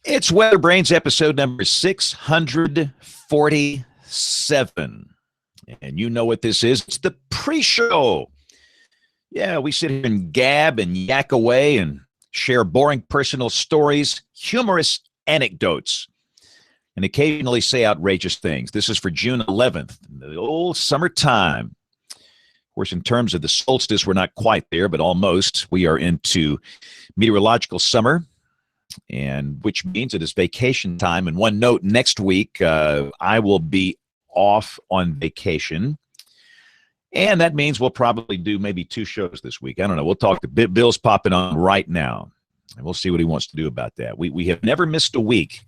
It's WeatherBrains episode number 647. And you know what this is. It's the pre-show. Yeah, we sit here and gab and yak away and share boring personal stories, humorous anecdotes, and occasionally say outrageous things. This is for June 11th, the old summertime. Of course, in terms of the solstice, we're not quite there, but almost. We are into meteorological summer, and which means it is vacation time. And one note, next week, I will be off on vacation. And that means we'll probably do maybe 2 shows this week. I don't know. We'll talk. Bill's popping on right now, and we'll see what he wants to do about that. We have never missed a week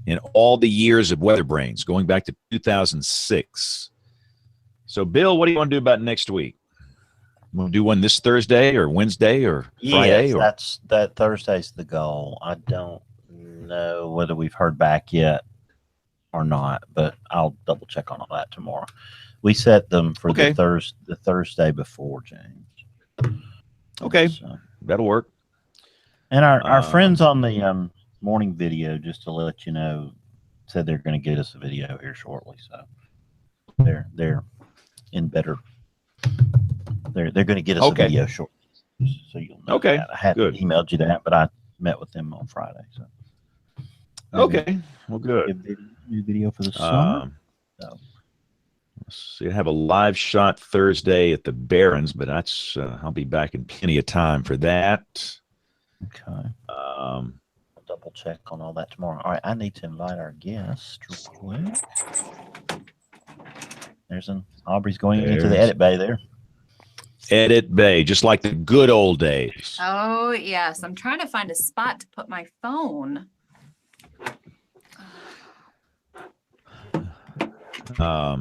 in all the years of WeatherBrains, going back to 2006. So, Bill, what do you want to do about next week? We'll do one this Thursday or Wednesday or Friday? Yes, that Thursday's the goal. I don't know whether we've heard back yet or not, but I'll double check on all that tomorrow. We set them for the Thursday before, James. Okay, so, that'll work. And our friends on the morning video, just to let you know, said they're going to get us a video here shortly. So they're in better. They're going to get us a video shortly, so you'll know. Okay, that. I hadn't emailed you that, but I met with them on Friday. So okay, well, good. New video for the summer. So. Let's see, I have a live shot Thursday at the Barons, but that's I'll be back in plenty of time for that. Okay. I'll double check on all that tomorrow. All right, I need to invite our guest real quick. There's Aubrey's going into the edit bay there. Edit bay, just like the good old days. Oh, yes. I'm trying to find a spot to put my phone. Yeah,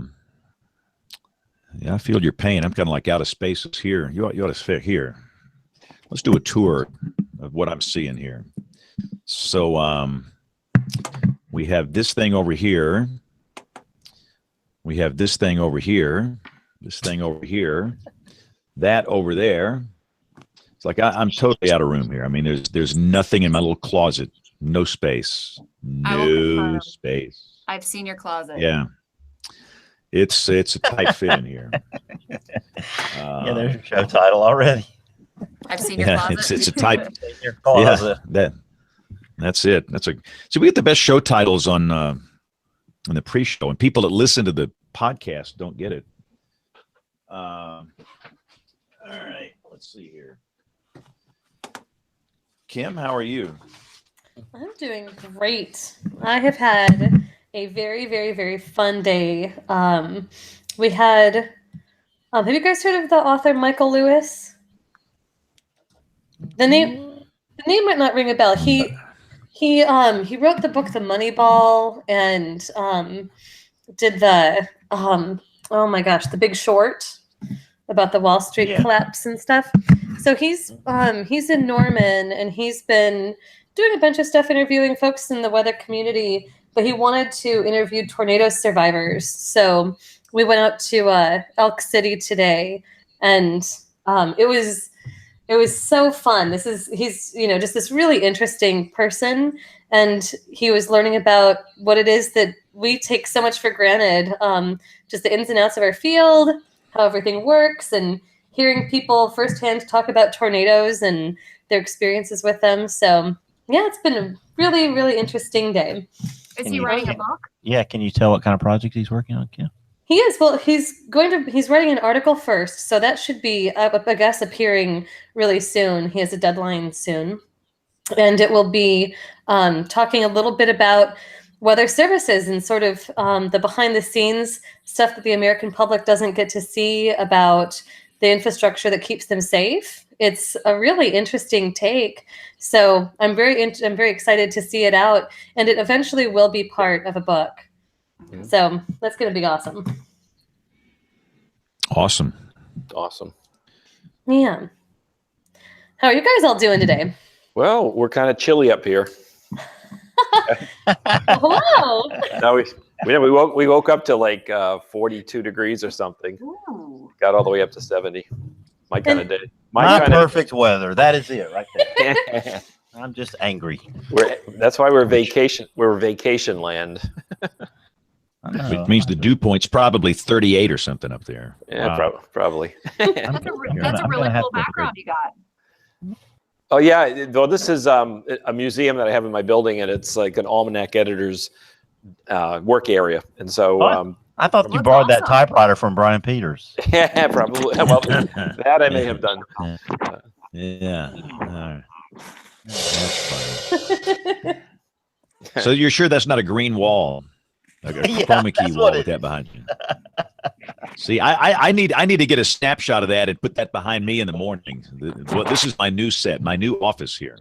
I feel your pain. I'm kind of like out of spaces here. You ought to fit here. Let's do a tour of what I'm seeing here. So we have this thing over here. We have this thing over here. This thing over here. That over there. It's like I'm totally out of room here. I mean, there's nothing in my little closet. No space. No space. I've seen your closet. Yeah. It's a tight fit in here. Yeah, there's your show title already. I've seen your closet. It's a tight. Your closet. Yeah, that's it. So we get the best show titles on the pre-show, and people that listen to the podcast don't get it. All right, let's see here. Kim, how are you? I'm doing great. I have had a very, very, very fun day. We had, have you guys heard of the author Michael Lewis? The name might not ring a bell. He wrote the book The Moneyball and did the oh my gosh, The Big Short, about the Wall Street collapse and stuff. So he's in Norman, and he's been doing a bunch of stuff interviewing folks in the weather community, but he wanted to interview tornado survivors. So we went out to Elk City today, and it was so fun. He's just this really interesting person, and he was learning about what it is that we take so much for granted, just the ins and outs of our field, how everything works, and hearing people firsthand talk about tornadoes and their experiences with them. So yeah, it's been a really, really interesting day. Is he writing a book? Yeah, can you tell what kind of project he's working on, Kim? He is. Well, he's writing an article first, so that should be, I guess, appearing really soon. He has a deadline soon, and it will be talking a little bit about weather services and sort of the behind-the-scenes stuff that the American public doesn't get to see about the infrastructure that keeps them safe. It's a really interesting take. So I'm very excited to see it out, and it eventually will be part of a book. Mm-hmm. So that's going to be awesome. Awesome. Yeah. How are you guys all doing today? Well, we're kind of chilly up here. Hello. Now we woke up to like 42 degrees or something. Ooh. Got all the way up to 70. My kind of day. My perfect weather. That is it right there. I'm just angry. That's why we're vacation. We're vacation land. Which means the dew point's probably 38 or something up there. Yeah, Wow. probably. That's a really cool background you got. Oh yeah, well this is a museum that I have in my building, and it's like an almanac editor's work area, and so I thought you Looks borrowed that awesome. typewriter from Brian Peters. yeah, probably. Well, that I may have done. Yeah. All right. That's funny. So you're sure that's not a green wall? Like a Yeah, chroma key that's wall what with it that behind you. See, I need to get a snapshot of that and put that behind me in the morning. Well, this is my new set, my new office here.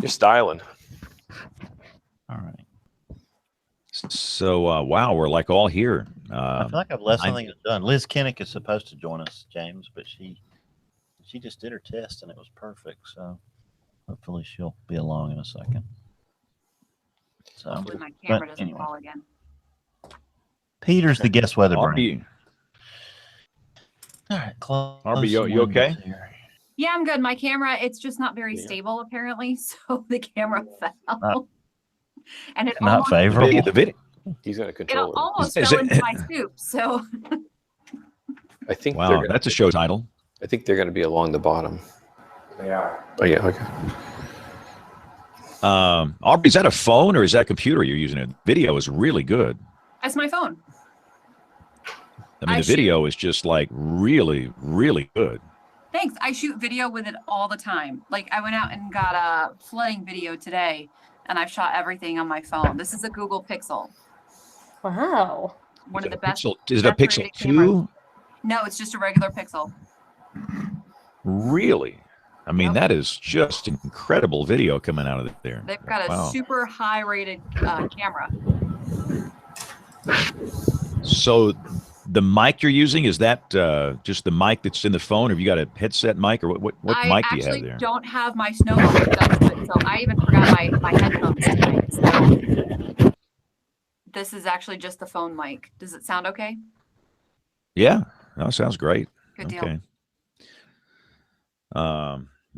You're styling. All right. So wow, we're like all here. I feel like I've left something done. Liz Kinnick is supposed to join us, James, but she just did her test and it was perfect. So hopefully she'll be along in a second. So, Hopefully my camera but doesn't anyway. fall again. Peter's the guest weather brain. Arby, All right, close. Arby, you okay? Yeah, I'm good. My camera, it's just not very stable apparently, so the camera fell. And it Not almost, favorable. the video. He's gonna it control it. almost Is fell it- into my soup. So I think Wow, that's a show title. I think they're gonna be along the bottom. They are. Oh yeah. Okay. Aubrey, is that a phone or is that a computer you're using? It video is really good. that's my phone. I mean, I the video is just like really, really good. Thanks. I shoot video with it all the time. Like I went out and got a flooding video today and I've shot everything on my phone. This is a Google Pixel. Wow. One Is of it the a best. Pixel? Is it a best Pixel rated cameras. 2? No, it's just a regular Pixel. Really? I mean, Yep. that is just incredible video coming out of there. They've got a Wow. super high rated camera. So the mic you're using, is that just the mic that's in the phone, or have you got a headset mic, or what I mic do you have actually there? don't have my snow hooked up to it, so I even forgot my headphones tonight. So this is actually just the phone mic. Does it sound okay? Yeah, no, sounds great. Good deal. Okay.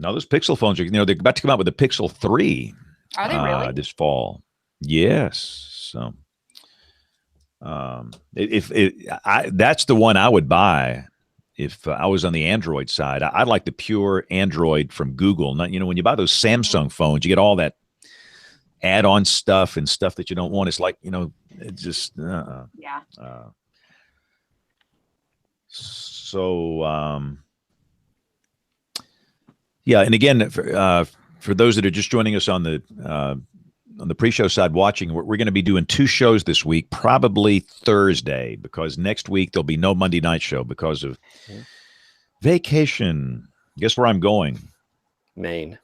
Now those Pixel phones are, they're about to come out with the Pixel 3 Are they really? this fall. Yes. So that's the one I would buy if I was on the Android side. I like the pure Android from Google. Not, when you buy those Samsung phones, you get all that add-on stuff and stuff that you don't want. It's like, it just Yeah. So yeah, and again, for those that are just joining us on the pre-show side watching, we're going to be doing 2 shows this week, probably Thursday, because next week there'll be no Monday night show because of vacation. Guess where I'm going? Maine,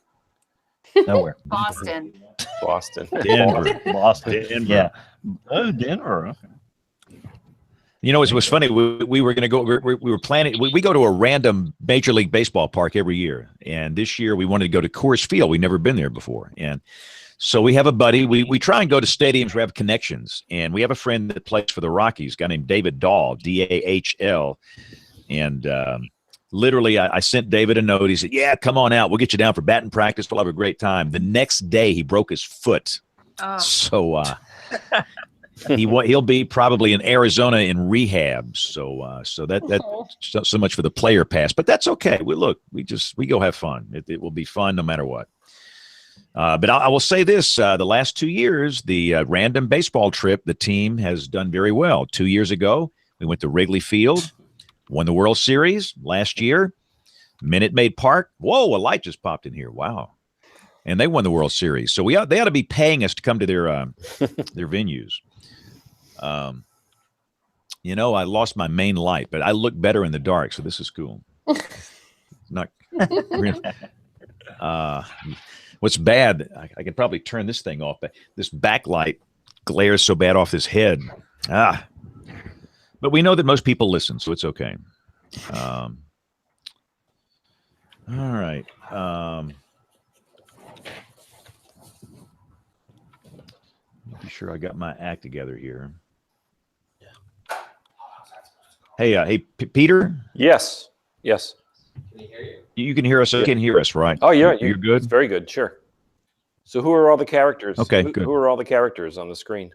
Nowhere. Boston. Boston, Denver. Boston. Denver. Yeah. Oh, Denver. Okay. It was funny. We were going to go. We were planning. We go to a random Major League Baseball park every year, and this year we wanted to go to Coors Field. We've never been there before, and so we have a buddy. We try and go to stadiums where we have connections, and we have a friend that plays for the Rockies, a guy named David Dahl, Dahl, and literally I sent David a note. He said, "Yeah, come on out. We'll get you down for batting practice. We'll have a great time." The next day he broke his foot, Oh, so. He'll be probably in Arizona in rehab. So that's so much for the player pass, but that's okay. We go have fun. It will be fun no matter what. But I will say this: the last 2 years, the random baseball trip, the team has done very well. 2 years ago, we went to Wrigley Field, won the World Series. Last year, Minute Maid Park. Whoa, a light just popped in here. Wow. And they won the World Series. So they ought to be paying us to come to their venues. I lost my main light, but I look better in the dark, so this is cool. Not really. What's bad, I could probably turn this thing off, but this backlight glares so bad off this head. But we know that most people listen, so it's okay. All right. Be sure I got my act together here. Hey, Peter. Yes. Yes. Can you hear you? You can hear us. You can hear us, right? Oh, yeah, you're good. It's very good. Sure. So, who are all the characters? Okay, good. Who are all the characters on the screen?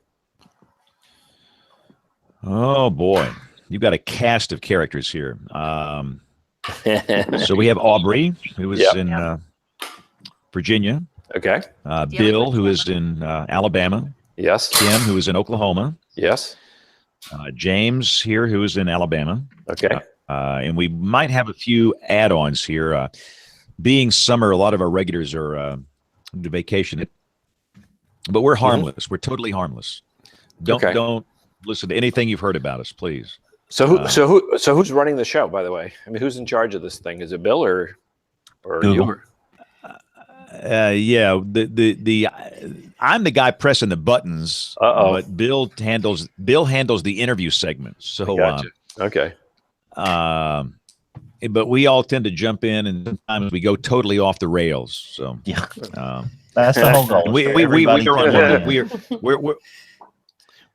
Oh boy, you've got a cast of characters here. So we have Aubrey, who is in Virginia. Okay. Bill, who is in Alabama. Yes. Kim, who is in Oklahoma. Yes. James here, who is in Alabama. Okay. And we might have a few add-ons here. Being summer, a lot of our regulars are on vacation, but we're harmless. We're totally harmless. Don't listen to anything you've heard about us, please. So who's running the show? By the way, I mean, who's in charge of this thing? Is it Bill or you? Yeah, I'm the guy pressing the buttons, but Bill handles the interview segment. So gotcha. Okay. But we all tend to jump in, and sometimes we go totally off the rails. So yeah, that's the whole goal.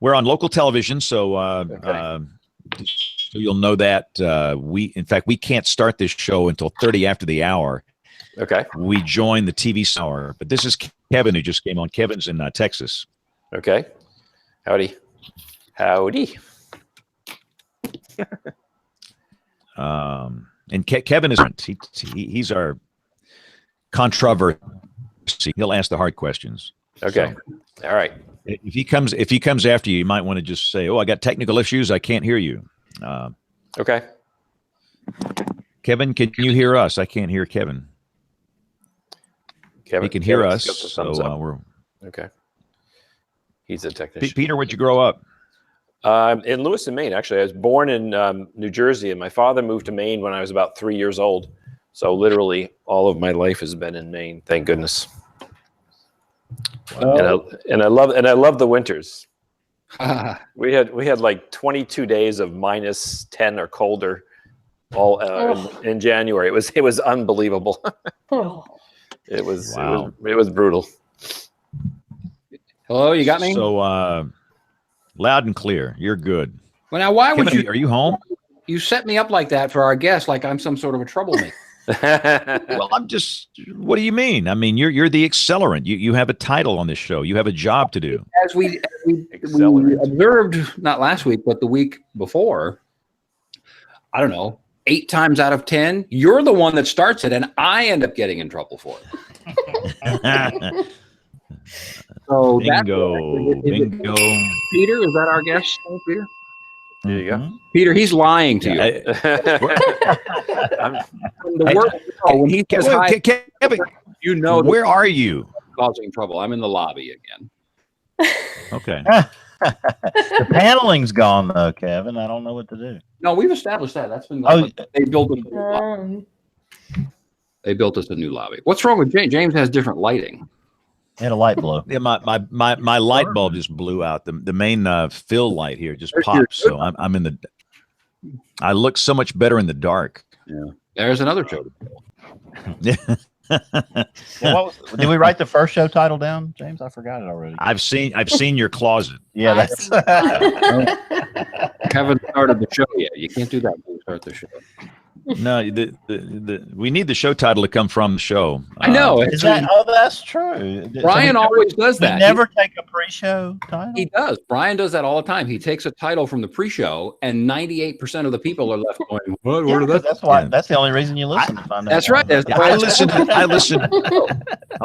We're on local television, so so you'll know that in fact we can't start this show until 30 after the hour. Okay. We join the TV hour, but this is Kevin who just came on. Kevin's in Texas. Okay. Howdy. And Kevin is he's our controversy. He'll ask the hard questions. Okay. So, all right. If he comes after you, you might want to just say, "Oh, I got technical issues. I can't hear you." Okay. Kevin, can you hear us? I can't hear Kevin. He can hear us. So we're okay. He's a technician. Peter, where'd you grow up? In Lewiston, Maine. Actually, I was born in New Jersey, and my father moved to Maine when I was about 3 years old. So literally, all of my life has been in Maine. Thank goodness. Wow. And I love the winters. we had like 22 days of -10 or colder, all in January. It was unbelievable. It was brutal. Hello, you got me? So loud and clear. You're good. Well, now why would Kevin, are you home? You set me up like that for our guest, like I'm some sort of a troublemaker. Well, what do you mean? I mean, you're the accelerant. You have a title on this show. You have a job to do. As we observed, not last week, but the week before, I don't know, 8 times out of 10, you're the one that starts it, and I end up getting in trouble for it. So bingo. Peter, is that our guest, Peter? There you go. Peter, he's lying to you. When he says hi, Kevin, you know where are you? Causing trouble. I'm in the lobby again. Okay. The paneling's gone though, Kevin. I don't know what to do. No, we've established that. That's been. They built a new lobby. They built us a new lobby. What's wrong with James? James has different lighting. Had a light blow. Yeah, my light bulb just blew out. The main fill light here just popped. So I'm in the. I look so much better in the dark. Yeah. There's another show. Yeah. Did we write the first show title down, James? I forgot it already. I've seen your closet. Yeah, that's. Haven't started the show yet. You can't do that when you start the show. No, we need the show title to come from the show. I know. That's true. Brian always does that. He never take a pre-show title. He does. Brian does that all the time. He takes a title from the pre-show, and 98% of the people are left going, "What? What are that?" That's why. That's the only reason you listen to find out. That's right. I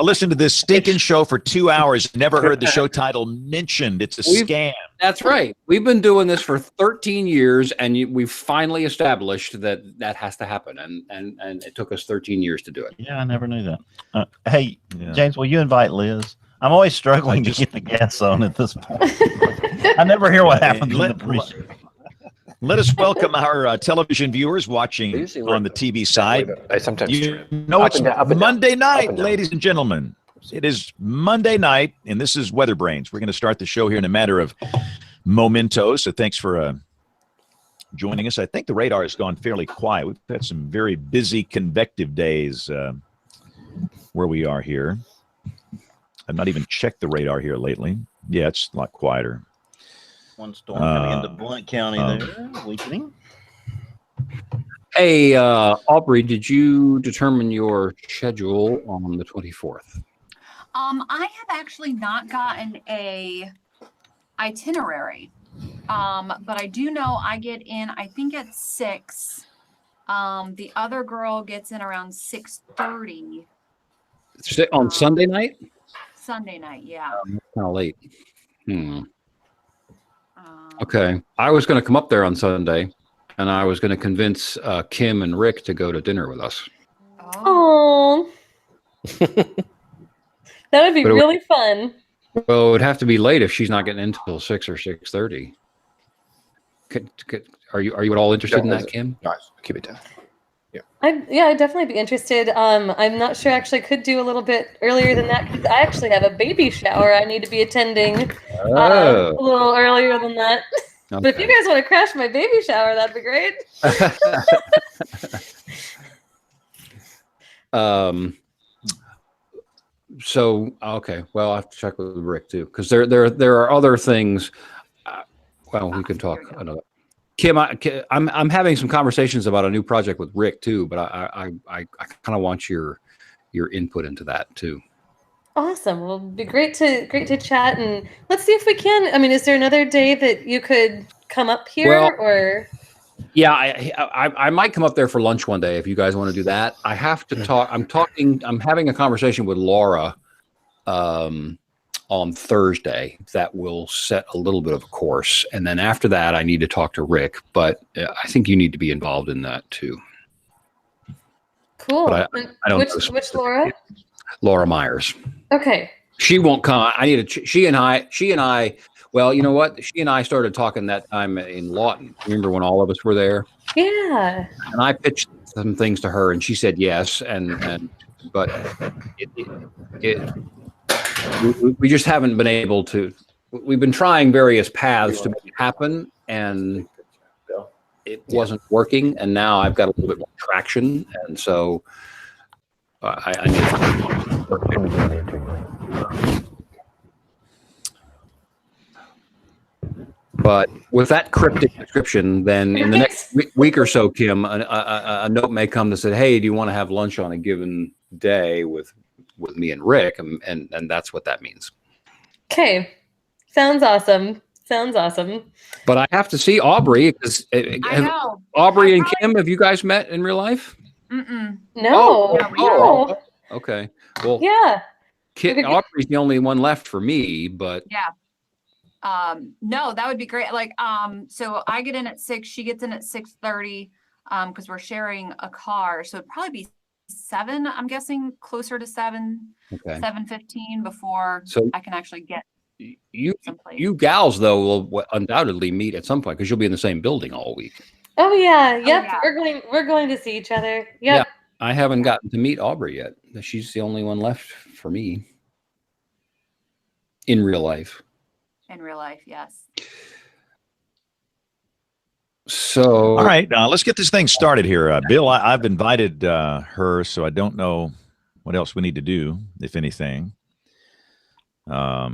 listened to this stinking show for 2 hours. Never heard the show title mentioned. It's a scam. That's right. We've been doing this for 13 years, and we've finally established that has to happen, and it took us 13 years to do it. Yeah, I never knew that. Hey, James, will you invite Liz? I'm always struggling to get the guests on at this point. I never hear what happens in the pre-show. Let us welcome our television viewers watching on the TV side. I sometimes it's Monday night, ladies and gentlemen. It is Monday night, and this is WeatherBrains. We're going to start the show here in a matter of mementos. So thanks for joining us. I think the radar has gone fairly quiet. We've had some very busy convective days where we are here. I've not even checked the radar here lately. Yeah, it's a lot quieter. One storm coming into Blount County there, weakening. Hey, Aubrey, did you determine your schedule on the 24th? I have actually not gotten a itinerary. But I do know I get in, I think at 6. The other girl gets in around 6:30. On Sunday night? Sunday night, yeah. Kind of late. Okay. I was going to come up there on Sunday, and I was going to convince Kim and Rick to go to dinner with us. Oh. That would be really fun. Well, it would have to be late if she's not getting in until 6 or 6:30. Are you at all interested in that, Kim? Nice. Keep it down. Yeah. I'd definitely be interested. I'm not sure I actually could do a little bit earlier than that because I actually have a baby shower I need to be attending a little earlier than that. Okay. But if you guys want to crash my baby shower, that'd be great. So okay, well I have to check with Rick too because there are other things. Well, we can talk another. Kim, I'm having some conversations about a new project with Rick too, but I kind of want your input into that too. Awesome. Well, it'd be great to chat, and let's see if we can. I mean, is there another day that you could come up here, or? Yeah, I might come up there for lunch one day if you guys want to do that. I have to talk. I'm having a conversation with Laura on Thursday that will set a little bit of a course, and then after that, I need to talk to Rick. But I think you need to be involved in that too. Cool. But I don't which Laura? Laura Myers. Okay. She won't come. I need to. She and I. Well, you know what? She and I started talking that time in Lawton. Remember when all of us were there? Yeah. And I pitched some things to her, and she said yes. But we just haven't been able to. We've been trying various paths to make it happen, and it wasn't working. And now I've got a little bit more traction, and so I need to work. But with that cryptic description, then in the next week or so, Kim, a note may come that said, "Hey, do you want to have lunch on a given day with me and Rick?" And that's what that means. Okay, sounds awesome. Sounds awesome. But I have to see Aubrey because Aubrey and Kim, have you guys met in real life? Mm-mm. No. No. Okay. Well. Yeah. Aubrey's the only one left for me, but yeah. No, that would be great. Like, so I get in at 6, she gets in at 6:30, because we're sharing a car. So it'd probably be 7, I'm guessing, closer to 7, 7:15 before I can actually get someplace. You gals though will undoubtedly meet at some point because you'll be in the same building all week. Oh yeah. Yep. Oh, yeah. We're going to see each other. Yep. Yeah. I haven't gotten to meet Aubrey yet. She's the only one left for me in real life. In real life, yes. So, all right, let's get this thing started here. Bill, I've invited her, so I don't know what else we need to do, if anything. Yeah,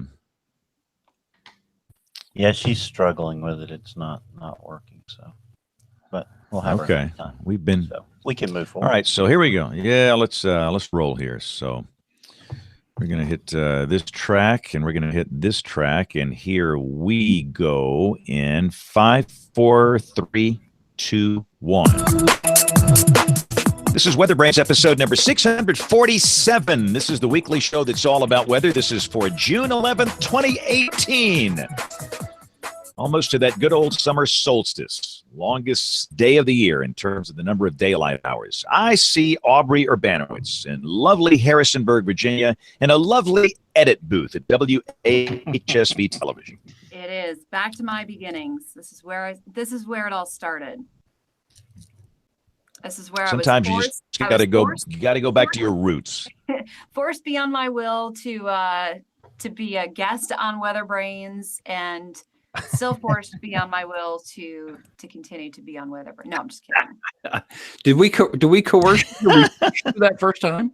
she's struggling with it. It's not working. So, but we'll have her next time. We can move forward. All right, so here we go. Yeah, let's roll here. So. We're going to hit this track, and we're going to hit this track, and here we go in 5, 4, 3, 2, 1. This is WeatherBrains episode number 647. This is the weekly show that's all about weather. This is for June 11th, 2018. Almost to that good old summer solstice, longest day of the year in terms of the number of daylight hours. I see Aubrey Urbanowitz in lovely Harrisonburg, Virginia, in a lovely edit booth at WHSV Television. It is back to my beginnings. This is where it all started. This is where sometimes you just got to go. You got to go back to your roots. Forced beyond my will to be a guest on WeatherBrains, and still forced beyond my will to continue to be on WeatherBrains. No, I'm just kidding. Did we coerce you that first time?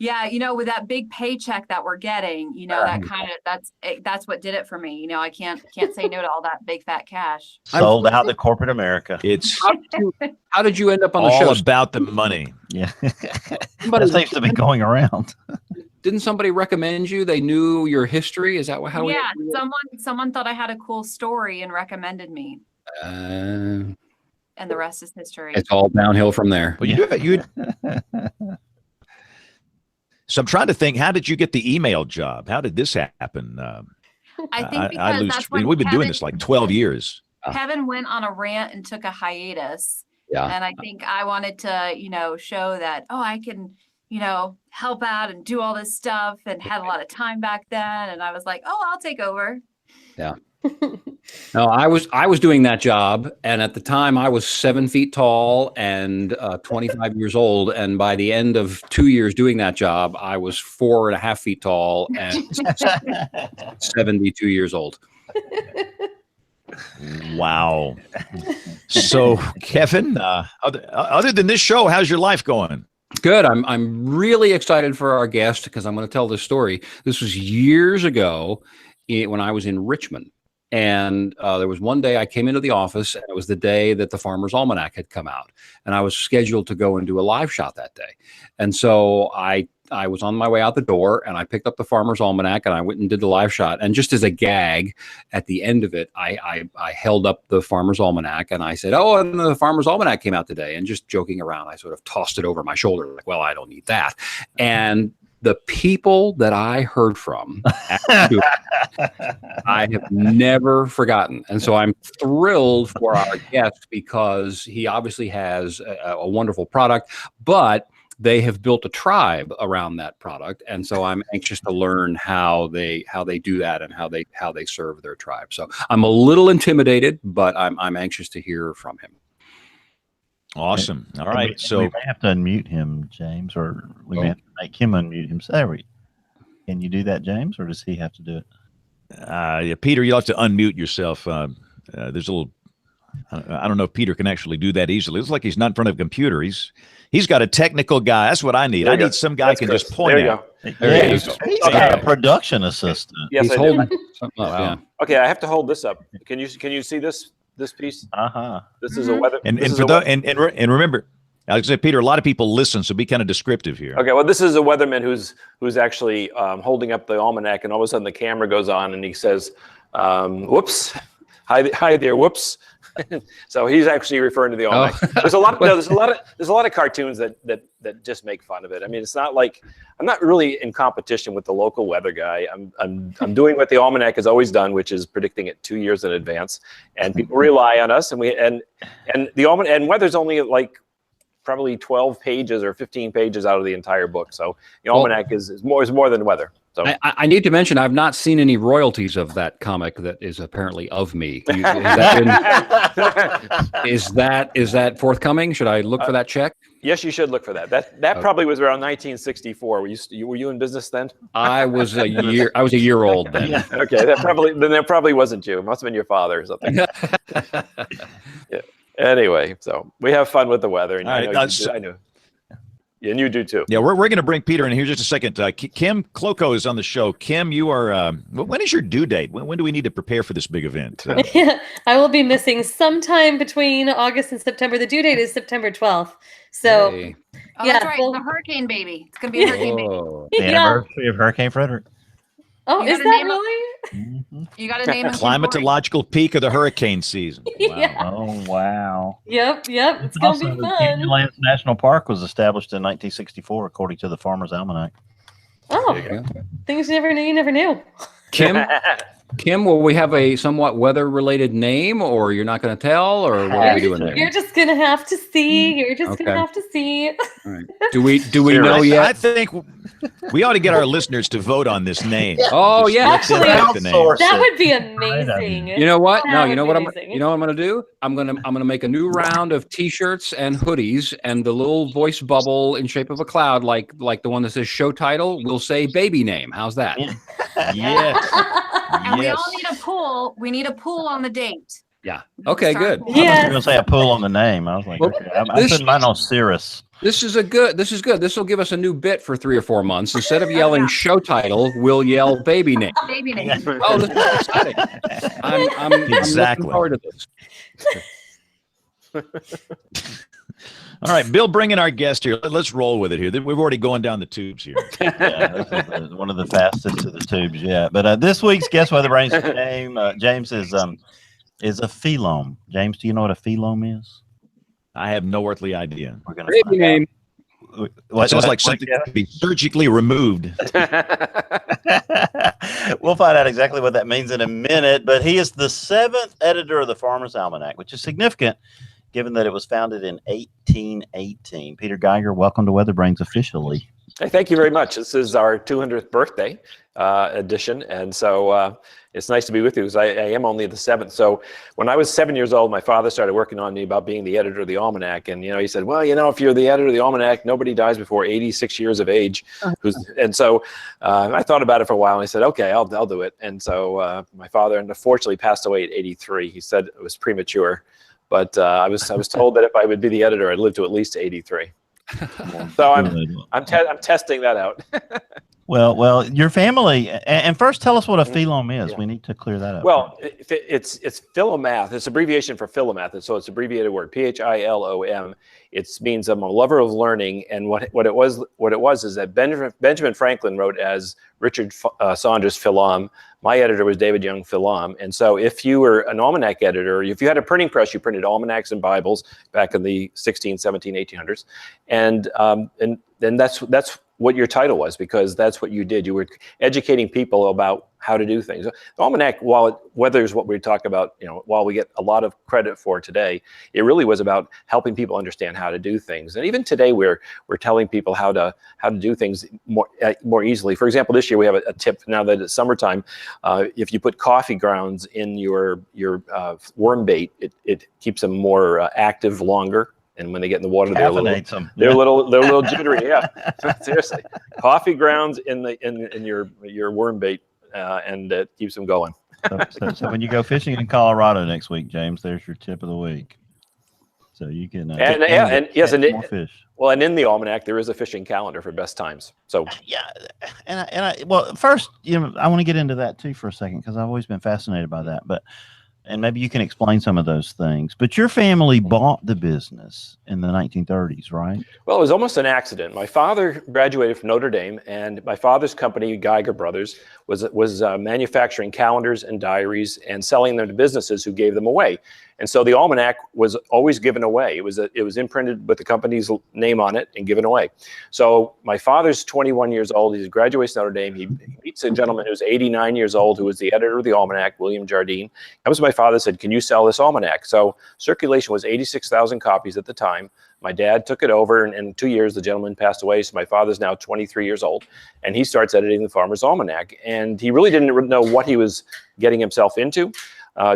Yeah, with that big paycheck that we're getting, that's what did it for me. I can't say no to all that big fat cash. Sold out to corporate America. It's How did you end up on the all show? about the money. Yeah. That seems to be going around. Didn't somebody recommend you? They knew your history. Is that how? Yeah, someone thought I had a cool story and recommended me, and the rest is history. It's all downhill from there. Well, you. So I'm trying to think. How did you get the email job? How did this happen? I think because that's when we've been doing this like 12 years. Kevin went on a rant and took a hiatus. Yeah. And I think I wanted to, show that, I can, help out and do all this stuff, and had a lot of time back then. And I was like, I'll take over. Yeah. No, I was doing that job, and at the time I was 7 feet tall and 25 years old. And by the end of 2 years doing that job, I was 4.5 feet tall and 72 years old. Wow. So, Kevin, other than this show, how's your life going? Good. I'm really excited for our guest because I'm going to tell this story. This was years ago when I was in Richmond. And there was one day I came into the office, and it was the day that the Farmer's Almanac had come out. And I was scheduled to go and do a live shot that day. And so I was on my way out the door, and I picked up the Farmer's Almanac, and I went and did the live shot. And just as a gag at the end of it, I held up the Farmer's Almanac, and I said, and the Farmer's Almanac came out today. And just joking around, I sort of tossed it over my shoulder like, well, I don't need that. And the people that I heard from, I have never forgotten. And so I'm thrilled for our guest because he obviously has a wonderful product, but they have built a tribe around that product. And so I'm anxious to learn how they do that and how they serve their tribe. So I'm a little intimidated, but I'm anxious to hear from him. Awesome. All right. So we may have to unmute him, James, or we may have to make him unmute himself. Can you do that, James, or does he have to do it? Yeah, Peter, you'll have to unmute yourself. There's a little. I don't know if Peter can actually do that easily. It's like he's not in front of a computer. He's got a technical guy. That's what I need. I need some guy who can just point at. There you go. He's got a production assistant. Yes, He's I holding do. something up, yeah. Okay, I have to hold this up. Can you see this piece? This is a weather. And remember, I was say, Peter, a lot of people listen, so be kind of descriptive here. Okay, well, this is a weatherman who's actually holding up the almanac, and all of a sudden the camera goes on, and he says, "Whoops, hi there, whoops." So he's actually referring to the almanac. There's a lot of cartoons that just make fun of it. I mean, it's not like I'm not really in competition with the local weather guy. I'm doing what the almanac has always done, which is predicting it 2 years in advance, and people rely on us. And the almanac and weather's only like probably 12 pages or 15 pages out of the entire book. So the almanac is more than weather. So I need to mention I've not seen any royalties of that comic that is apparently of me. Is that forthcoming? Should I look for that check? Yes, you should look for that. That probably was around 1964. Were you in business then? I was a year old then. Okay, that probably wasn't you. It must have been your father or something. Yeah. Anyway, so we have fun with the weather, and I know. And you do too. Yeah, we're going to bring Peter in here just a second. Kim Kloko is on the show. Kim, you are. When is your due date? When do we need to prepare for this big event? Yeah, I will be missing sometime between August and September. The due date is September 12th. So, Hey. Oh, that's right. The hurricane baby. It's gonna be a hurricane baby. The anniversary of Hurricane Frederick. Oh, You is gotta that name really? You got to name him. Climatological peak of the hurricane season. Wow. Yeah. Oh, wow. Yep. It's going to be fun. Canyonlands National Park was established in 1964, according to the Farmer's Almanac. Oh, things you never knew. Kim, will we have a somewhat weather-related name, or you're not going to tell, or what are we doing there? You're just going to have to see. You're just going to have to see. All right. Do we know yet? I think we ought to get our listeners to vote on this name. Oh, yeah. Actually, that would be amazing. You know what? No, you know what I'm amazing. going to do? I'm going to make a new round of t-shirts and hoodies, and the little voice bubble in shape of a cloud, like the one that says show title, will say baby name. How's that? Yes. And we all need a pool. We need a pool on the date. Yeah. Okay, good. I was Yeah. going to say a pull on the name. I was like, Well, okay, I'm this- putting mine on Cirrus. This is good. This will give us a new bit for 3 or 4 months. Instead of yelling yeah. show title, we'll yell baby name. Baby name. Oh, this is exciting. I'm Exactly. looking forward to this. All right, Bill, bring in our guest here. Let's roll with it here. We've already going down the tubes here. Yeah, this is one of the fastest of the tubes yet. But this week's Guess WeatherBrains name, James, is a phelome. James, do you know what a phelome is? I have no earthly idea. We're going Baby name. It sounds like something that could be surgically removed. We'll find out exactly what that means in a minute. But he is the 7th editor of the Farmer's Almanac, which is significant given that it was founded in 1818. Peter Geiger, welcome to WeatherBrains officially. Hey, thank you very much. This is our 200th birthday edition, and so it's nice to be with you because I am only the 7th. So when I was 7 years old, my father started working on me about being the editor of the Almanac, and he said, well, if you're the editor of the Almanac, nobody dies before 86 years of age. And so I thought about it for a while, and I said, okay, I'll do it. And so my father unfortunately passed away at 83. He said it was premature, but I was told that if I would be the editor, I'd live to at least 83. So I'm testing that out. Well, your family, and first tell us what a phelome is. Yeah. We need to clear that up. Well, it's philomath. It's abbreviation for philomath, and so it's abbreviated word PHILOM. It means I'm a lover of learning, and what it was is that Benjamin Franklin wrote as Richard Saunders Philom. My editor was David Young Philom, and so if you were an almanac editor, if you had a printing press, you printed almanacs and Bibles back in the 16, 17, 1800s, and then that's what your title was, because that's what you did. You were educating people about how to do things. The almanac, while it weathers what we talk about, while we get a lot of credit for today, it really was about helping people understand how to do things. And even today, we're telling people how to do things more easily. For example, this year we have a tip. Now that it's summertime, if you put coffee grounds in your worm bait, it keeps them more active longer. And when they get in the water, they're a little jittery. Yeah, seriously. Coffee grounds in your worm bait, and it keeps them going. So when you go fishing in Colorado next week, James, there's your tip of the week. So you can more fish. Well, and in the almanac there is a fishing calendar for best times. So well, first, I want to get into that too for a second because I've always been fascinated by that, and maybe you can explain some of those things. But your family bought the business in the 1930s, right? Well, it was almost an accident. My father graduated from Notre Dame, and my father's company, Geiger Brothers, was manufacturing calendars and diaries and selling them to businesses who gave them away. And so the almanac was always given away. It was imprinted with the company's name on it and given away. So my father's 21 years old. He graduates Notre Dame. He meets a gentleman who's 89 years old who was the editor of the almanac, William Jardine. Comes to my father and said, can you sell this almanac? So circulation was 86,000 copies at the time. My dad took it over, and in 2 years, the gentleman passed away. So my father's now 23 years old, and he starts editing the Farmer's Almanac. And he really didn't know what he was getting himself into.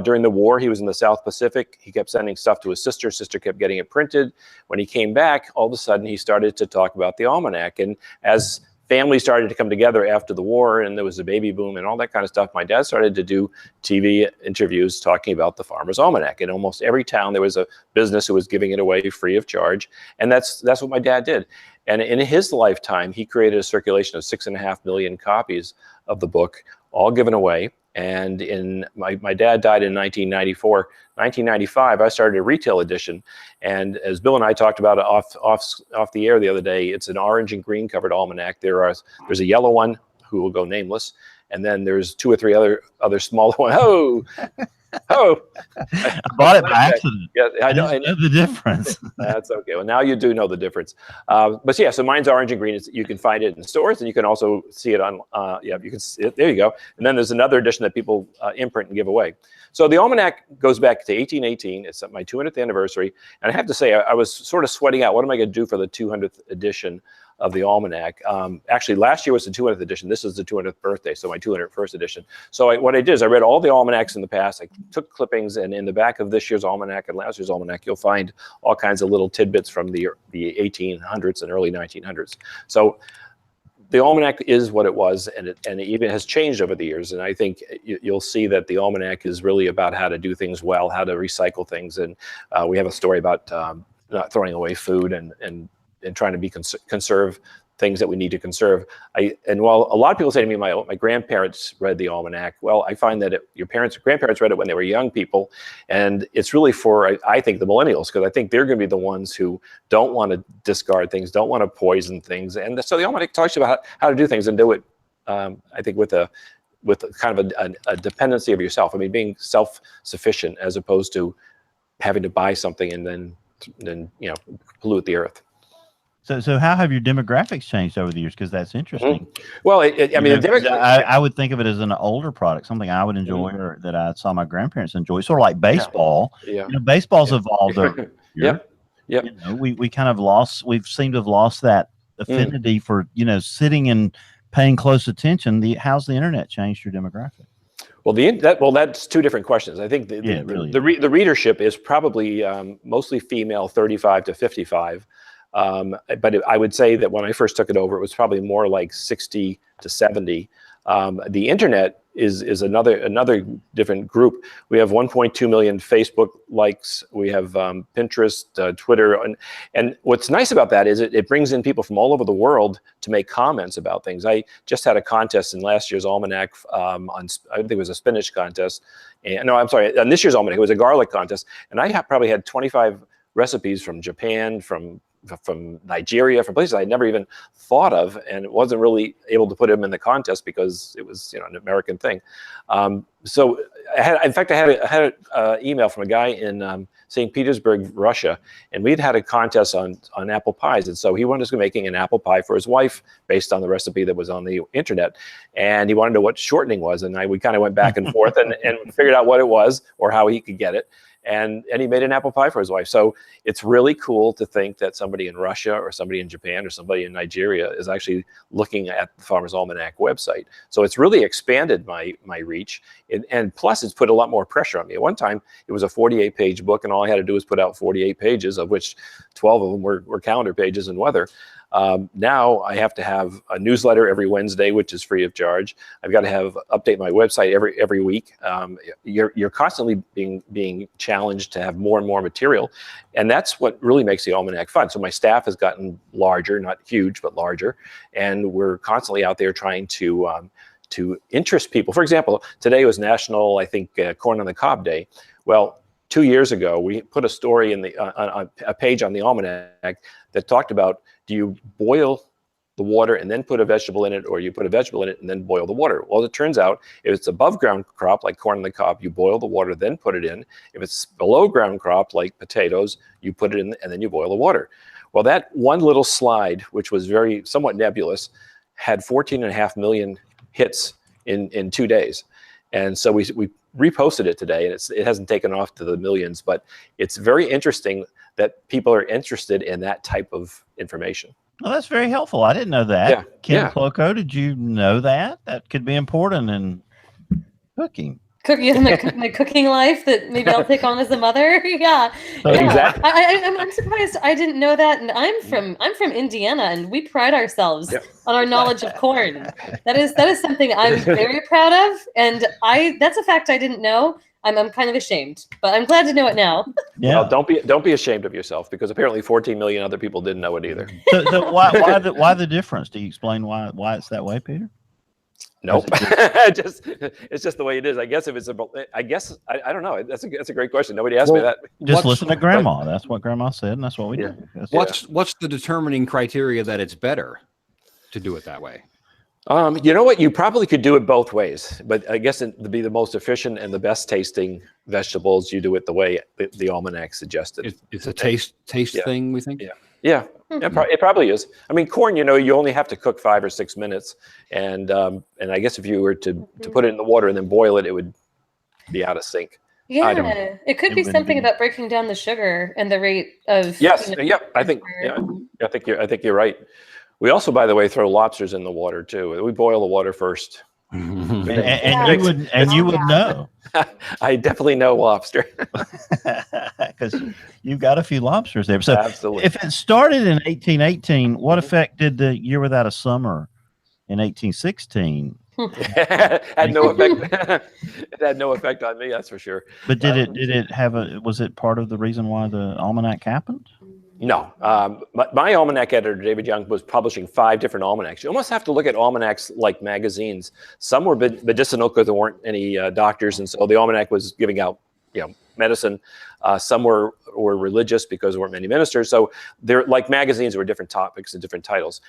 During the war, he was in the South Pacific. He kept sending stuff to his sister. Sister kept getting it printed. When he came back, all of a sudden, he started to talk about the almanac. And as families started to come together after the war, and there was a baby boom and all that kind of stuff, my dad started to do TV interviews talking about the Farmer's Almanac. In almost every town, there was a business who was giving it away free of charge. And that's what my dad did. And in his lifetime, he created a circulation of 6.5 million copies of the book, all given away. And my dad died in 1994. 1995, I started a retail edition. And as Bill and I talked about it off the air the other day, it's an orange and green covered almanac. There's a yellow one who will go nameless. And then there's 2 or 3 other smaller ones. Oh, I bought it by accident. Yeah, I know the difference. That's okay. Well, now you do know the difference. But yeah, so mine's orange and green. You can find it in stores, and you can also see it on. You can see it. There you go. And then there's another edition that people imprint and give away. So the almanac goes back to 1818. It's my 200th anniversary, and I have to say, I was sort of sweating out. What am I going to do for the 200th edition of the almanac? Actually, last year was the 200th edition. This is the 200th birthday, so my 201st edition. So what I did is I read all the almanacs in the past. I took clippings, and in the back of this year's almanac and last year's almanac, you'll find all kinds of little tidbits from the 1800s and early 1900s. So the almanac is what it was, and it even has changed over the years. And I think you'll see that the almanac is really about how to do things well, how to recycle things. And we have a story about not throwing away food and trying to be conserve things that we need to conserve. And while a lot of people say to me, my grandparents read the almanac, well, I find that grandparents read it when they were young people, and it's really for, I think, the millennials, because I think they're going to be the ones who don't want to discard things, don't want to poison things, and so the almanac talks about how to do things and do it. I think with kind of a dependency of yourself. I mean, being self-sufficient as opposed to having to buy something and then pollute the earth. So how have your demographics changed over the years? Because that's interesting. Well, I would think of it as an older product, something I would enjoy or that I saw my grandparents enjoy. Sort of like baseball. Yeah. Baseball's evolved over Yep. We kind of we've seemed to have lost that affinity for, sitting and paying close attention. How's the internet changed your demographic? Well, that's two different questions. I think the readership is probably mostly female, 35 to 55. But I would say that when I first took it over, it was probably more like 60 to 70. The internet is another different group. We have 1.2 million Facebook likes. We have Pinterest, Twitter, and what's nice about that is it brings in people from all over the world to make comments about things. I just had a contest in last year's almanac I think it was a spinach contest. On this year's almanac, it was a garlic contest, and I probably had 25 recipes from Japan, from Nigeria, from places I'd never even thought of, and wasn't really able to put them in the contest because it was an American thing. So I had an email from a guy in St. Petersburg, Russia, and we'd had a contest on apple pies, and so he wanted us to be making an apple pie for his wife based on the recipe that was on the internet, and he wanted to know what shortening was, and we kind of went back and forth and figured out what it was or how he could get it. And he made an apple pie for his wife. So it's really cool to think that somebody in Russia or somebody in Japan or somebody in Nigeria is actually looking at the Farmer's Almanac website. So it's really expanded my reach. And plus, it's put a lot more pressure on me. At one time, it was a 48-page book, and all I had to do was put out 48 pages, of which 12 of them were calendar pages and weather. Now I have to have a newsletter every Wednesday, which is free of charge. I've got to update my website every week. You're constantly being challenged to have more and more material, and that's what really makes the almanac fun. So my staff has gotten larger, not huge, but larger, and we're constantly out there trying to interest people. For example, today was National, I think, Corn on the Cob Day. Well, 2 years ago, we put a story in a page on the almanac that talked about, do you boil the water and then put a vegetable in it, or you put a vegetable in it and then boil the water? Well, it turns out if it's above ground crop like corn on the cob, you boil the water, then put it in. If it's below ground crop like potatoes, you put it in and then you boil the water. Well, that one little slide, which was somewhat nebulous, had 14.5 million hits in 2 days. And so we reposted it today, and it hasn't taken off to the millions, but it's very interesting that people are interested in that type of information. Well, that's very helpful. I didn't know that. Yeah. Kim Cloco, did you know that? That could be important in cooking. My cooking life that maybe I'll take on as a mother. Yeah. Exactly. I'm surprised I didn't know that. And I'm from Indiana, and we pride ourselves on our knowledge of corn. That is something I'm very proud of, and that's a fact I didn't know. I'm kind of ashamed, but I'm glad to know it now. Yeah. Well, don't be ashamed of yourself, because apparently 14 million other people didn't know it either. So why the difference? Do you explain why it's that way, Peter? Nope. It's just the way it is. I guess I don't know. That's a great question. Nobody asked me that. Just listen to Grandma. That's what Grandma said, and that's what we do. What's the determining criteria that it's better to do it that way? You know what? You probably could do it both ways, but I guess to be the most efficient and the best tasting vegetables, you do it the way the almanac suggested. It's a taste thing, we think. Yeah. It probably is. I mean, corn, you only have to cook 5 or 6 minutes, and I guess if you were to put it in the water and then boil it, it would be out of sync. Yeah, it could be something about breaking down the sugar and the rate of. Yes. I think you're right. We also, by the way, throw lobsters in the water too. We boil the water first. And you would know. I definitely know lobster because you've got a few lobsters there. So absolutely. If it started in 1818, what effect did the Year Without a Summer in 1816. Had no effect. It had no effect on me, that's for sure. But did it have was it part of the reason why the almanac happened? No. My almanac editor, David Young, was publishing 5 different almanacs. You almost have to look at almanacs like magazines. Some were medicinal because there weren't any doctors, and so the almanac was giving out, medicine. Some were religious because there weren't many ministers. So they're like magazines, were different topics and different titles.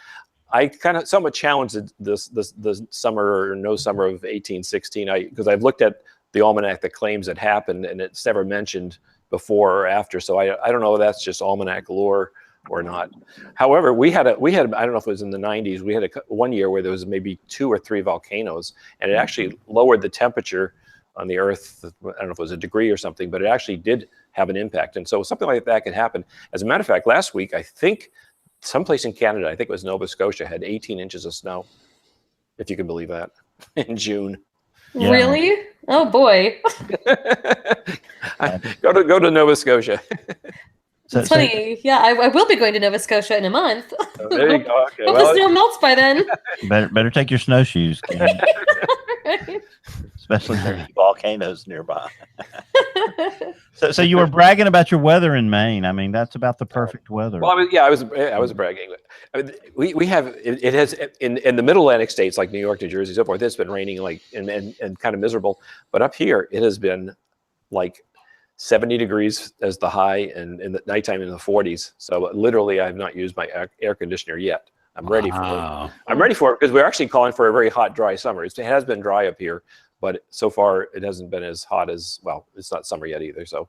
I kind of somewhat challenged the summer or no summer of 1816 because I've looked at the almanac that claims it happened, and it's never mentioned before or after. So I don't know if that's just almanac lore or not. However, we had I don't know if it was in the 90s, we had one year where there was maybe 2 or 3 volcanoes, and it actually lowered the temperature on the Earth. I don't know if it was a degree or something, but it actually did have an impact. And so something like that could happen. As a matter of fact, last week, I think someplace in Canada, I think it was Nova Scotia, had 18 inches of snow, if you can believe that, in June. Yeah. Really? Oh boy. Go to Nova Scotia. It's funny. Yeah, I will be going to Nova Scotia in a month. So there you go. Okay, Hope the snow melts by then. Better take your snowshoes, Ken. Right. Especially if there's volcanoes nearby. So you were bragging about your weather in Maine. I mean, that's about the perfect weather. Well, I was bragging. I mean, we have it has in the Middle Atlantic states like New York, New Jersey, so forth. It's been raining and kind of miserable. But up here, it has been like 70 degrees as the high, and in the nighttime in the 40s. So literally, I have not used my air conditioner yet. I'm ready for it. I'm ready for it because we're actually calling for a very hot, dry summer. It has been dry up here, but so far it hasn't been as hot as, well, it's not summer yet either. So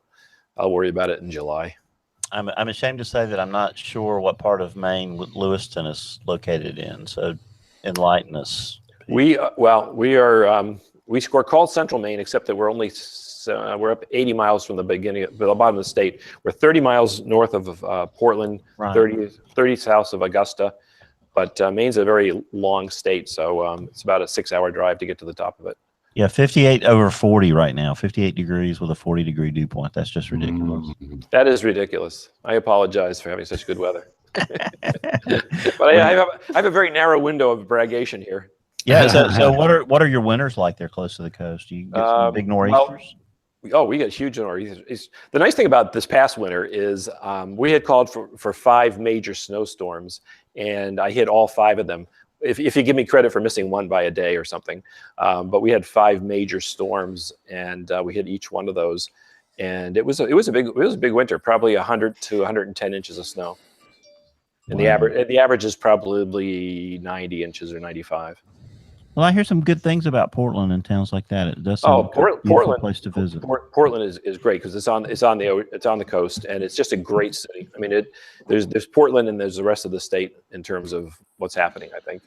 I'll worry about it in July. I'm ashamed to say that I'm not sure what part of Maine Lewiston is located in. So enlighten us. We're called Central Maine, except that we're only we're up 80 miles from the bottom of the state. We're 30 miles north of Portland, right. 30 south of Augusta. But Maine's a very long state, so it's about a 6-hour drive to get to the top of it. Yeah, 58 over 40 right now, 58 degrees with a 40-degree dew point. That's just ridiculous. That is ridiculous. I apologize for having such good weather. But I have a very narrow window of bragation here. Yeah. So what are your winters like there close to the coast? Do you get some big nor'easters? We get huge nor'easters. The nice thing about this past winter is we had called for 5 major snowstorms, and I hit all 5 of them. If you give me credit for missing one by a day or something, but we had 5 major storms, and we hit each one of those, and it was a big winter, probably 100 to 110 inches of snow, and wow. the average is probably 90 inches or 95. Well, I hear some good things about Portland and towns like that. It does sound like a beautiful place to visit. Portland is great because it's on the coast, and it's just a great city. I mean, there's Portland and there's the rest of the state in terms of what's happening, I think.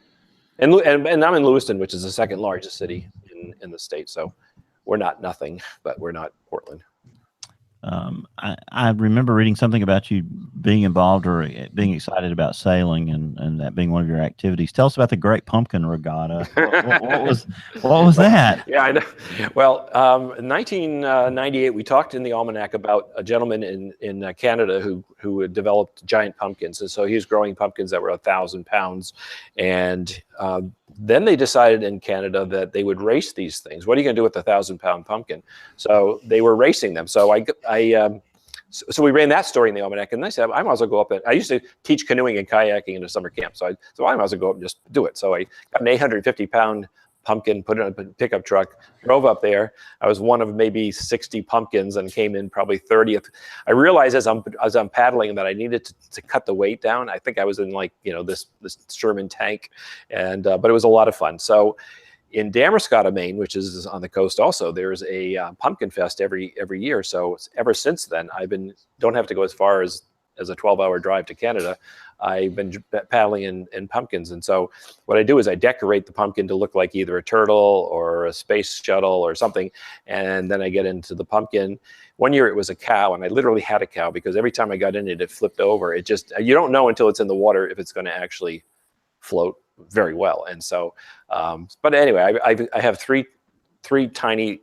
And I'm in Lewiston, which is the 2nd largest city in the state. So we're not nothing, but we're not Portland. I remember reading something about you being involved or being excited about sailing and that being one of your activities. Tell us about the Great Pumpkin Regatta. What was that? Yeah, I know. Well, in 1998, we talked in the Almanac about a gentleman in Canada who had developed giant pumpkins. And so he was growing pumpkins that were 1,000 pounds. And then they decided in Canada that they would race these things. What are you going to do with a 1,000-pound pumpkin? So they were racing them. So so we ran that story in the Almanac, and I said, I might as well go up. I used to teach canoeing and kayaking in a summer camp, so I might as well go up and just do it. So I got an 850-pound pumpkin, put it in a pickup truck, drove up there. I was one of maybe 60 pumpkins and came in probably 30th. I realized as I'm paddling that I needed to cut the weight down. I think I was in this Sherman tank, and but it was a lot of fun. So in Damascotta, Maine, which is on the coast also, there's a pumpkin fest every year. So ever since then, don't have to go as far as a 12-hour drive to Canada. I've been paddling in pumpkins. And so what I do is I decorate the pumpkin to look like either a turtle or a space shuttle or something. And then I get into the pumpkin. One year it was a cow, and I literally had a cow because every time I got in it, it flipped over. You don't know until it's in the water if it's going to actually float very well. And so, but anyway, I have three tiny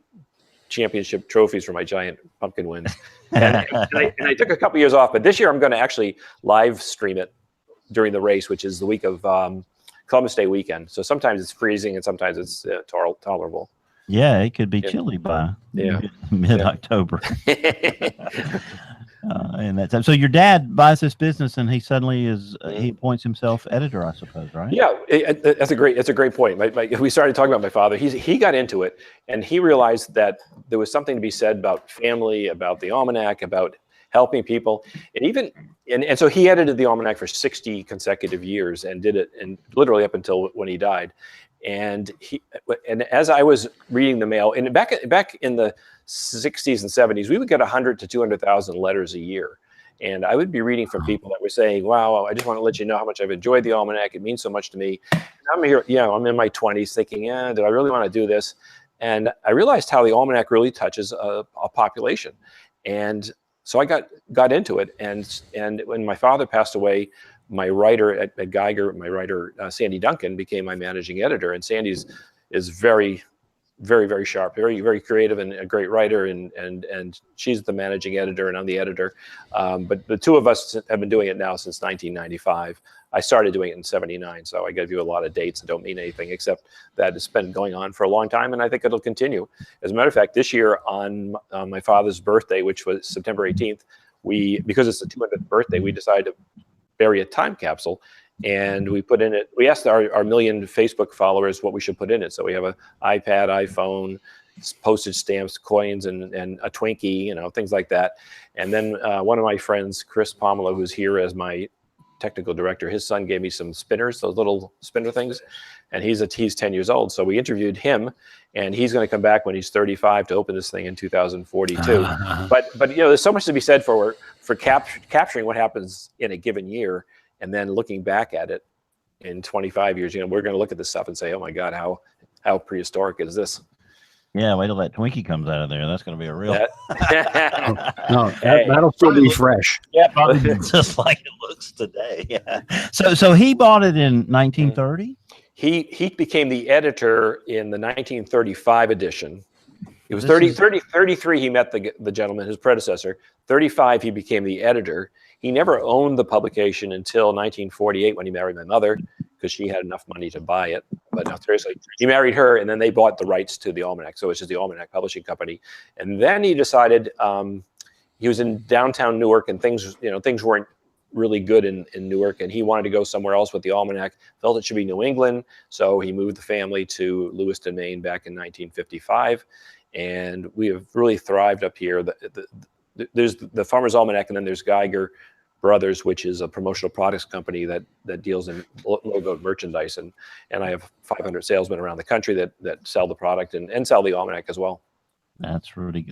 championship trophies for my giant pumpkin wins. And I took a couple years off, but this year I'm going to actually live stream it during the race, which is the week of Columbus Day weekend. So sometimes it's freezing and sometimes it's tolerable. Yeah, it could be chilly by mid-October. And that time. So your dad buys this business, and he suddenly he appoints himself editor, I suppose, right? Yeah, that's a great point. We started talking about my father. He got into it, and he realized that there was something to be said about family, about the almanac, about helping people, and so he edited the almanac for 60 consecutive years and did it, and literally up until when he died. And as I was reading the mail, and back in the 60s and 70s, we would get 100 to 200,000 letters a year. And I would be reading from people that were saying, wow, I just want to let you know how much I've enjoyed the almanac. It means so much to me. And I'm here, I'm in my 20s thinking, do I really want to do this? And I realized how the almanac really touches a population. And so I got into it. And when my father passed away, my writer at Geiger, Sandy Duncan, became my managing editor. And Sandy's is very, very, very sharp, very, very creative, and a great writer. And she's the managing editor, and I'm the editor. But the two of us have been doing it now since 1995. I started doing it in 79, so I gave you a lot of dates that don't mean anything, except that it's been going on for a long time, and I think it'll continue. As a matter of fact, this year on my father's birthday, which was September 18th, because it's the 200th birthday, we decided to bury a time capsule, and we put in it. We asked our million Facebook followers what we should put in it. So we have an iPad, iPhone, postage stamps, coins, and a Twinkie, things like that. And then one of my friends, Chris Pomelo, who's here as my technical director, his son gave me some spinners, those little spinner things, and he's 10 years old. So we interviewed him, and he's going to come back when he's 35 to open this thing in 2042. But there's so much to be said for capturing what happens in a given year, and then looking back at it in 25 years. We're going to look at this stuff and say, oh my God, how prehistoric is this? Yeah, wait till that Twinkie comes out of there. That's going to be a real. That'll still be fresh. Yeah, probably just like it looks today. Yeah. So he bought it in 1930. He became the editor in the 1935 edition. It was 33. He met the gentleman, his predecessor. 35, he became the editor. He never owned the publication until 1948 when he married my mother, because she had enough money to buy it. But no, seriously, he married her, and then they bought the rights to the almanac. So it's just the Almanac Publishing Company. And then he decided he was in downtown Newark, and things weren't really good in Newark, and he wanted to go somewhere else with the almanac. Felt it should be New England, so he moved the family to Lewiston, Maine, back in 1955. And we have really thrived up here. There's the Farmer's Almanac, and then there's Geiger Brothers, which is a promotional products company that deals in logoed merchandise, and I have 500 salesmen around the country that sell the product and sell the almanac as well. That's pretty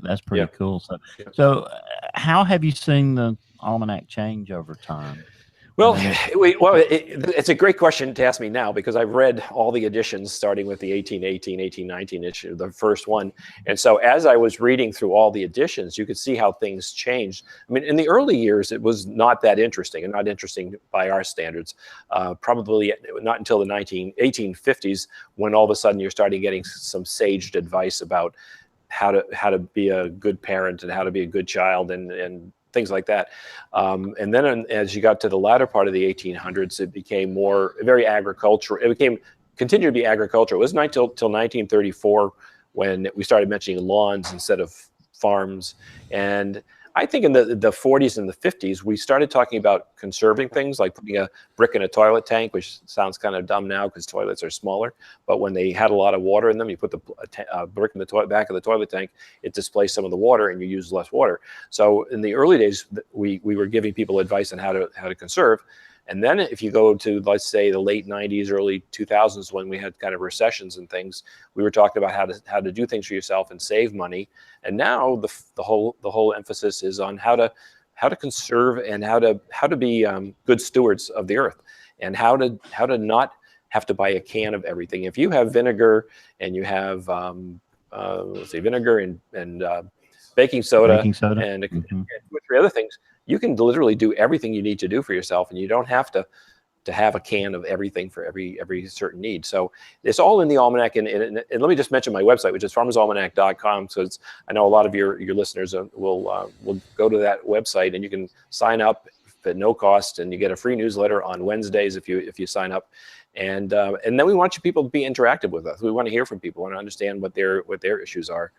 cool. So how have you seen the almanac change over time? Well, it's a great question to ask me now, because I've read all the editions starting with the 1818, 1819 issue, the first one. And so as I was reading through all the editions, you could see how things changed. I mean, in the early years, it was not that interesting, and not interesting by our standards. Probably not until the 1850s, when all of a sudden you're starting getting some saged advice about how to be a good parent and how to be a good child and things like that. And then as you got to the latter part of the 1800s, it became very agricultural. It continued to be agricultural. It was not until 1934 when we started mentioning lawns instead of farms. And I think in the 40s and the 50s, we started talking about conserving things, like putting a brick in a toilet tank, which sounds kind of dumb now because toilets are smaller. But when they had a lot of water in them, you put the brick in the back of the toilet tank, it displaced some of the water and you use less water. So in the early days, we were giving people advice on how to conserve. And then if you go to, let's say, the late 90s, early 2000s, when we had kind of recessions and things, we were talking about how to do things for yourself and save money. And now the whole emphasis is on how to conserve and how to be good stewards of the earth, and how to not have to buy a can of everything. If you have vinegar and you have let's say vinegar and baking soda and 2 or 3 other things, you can literally do everything you need to do for yourself, and you don't have to have a can of everything for every certain need. So it's all in the almanac. And let me just mention my website, which is farmersalmanac.com. So I know a lot of your listeners will go to that website, and you can sign up at no cost, and you get a free newsletter on Wednesdays if you sign up. and then we want you people to be interactive with us. We want to hear from people. We want to understand what their issues are.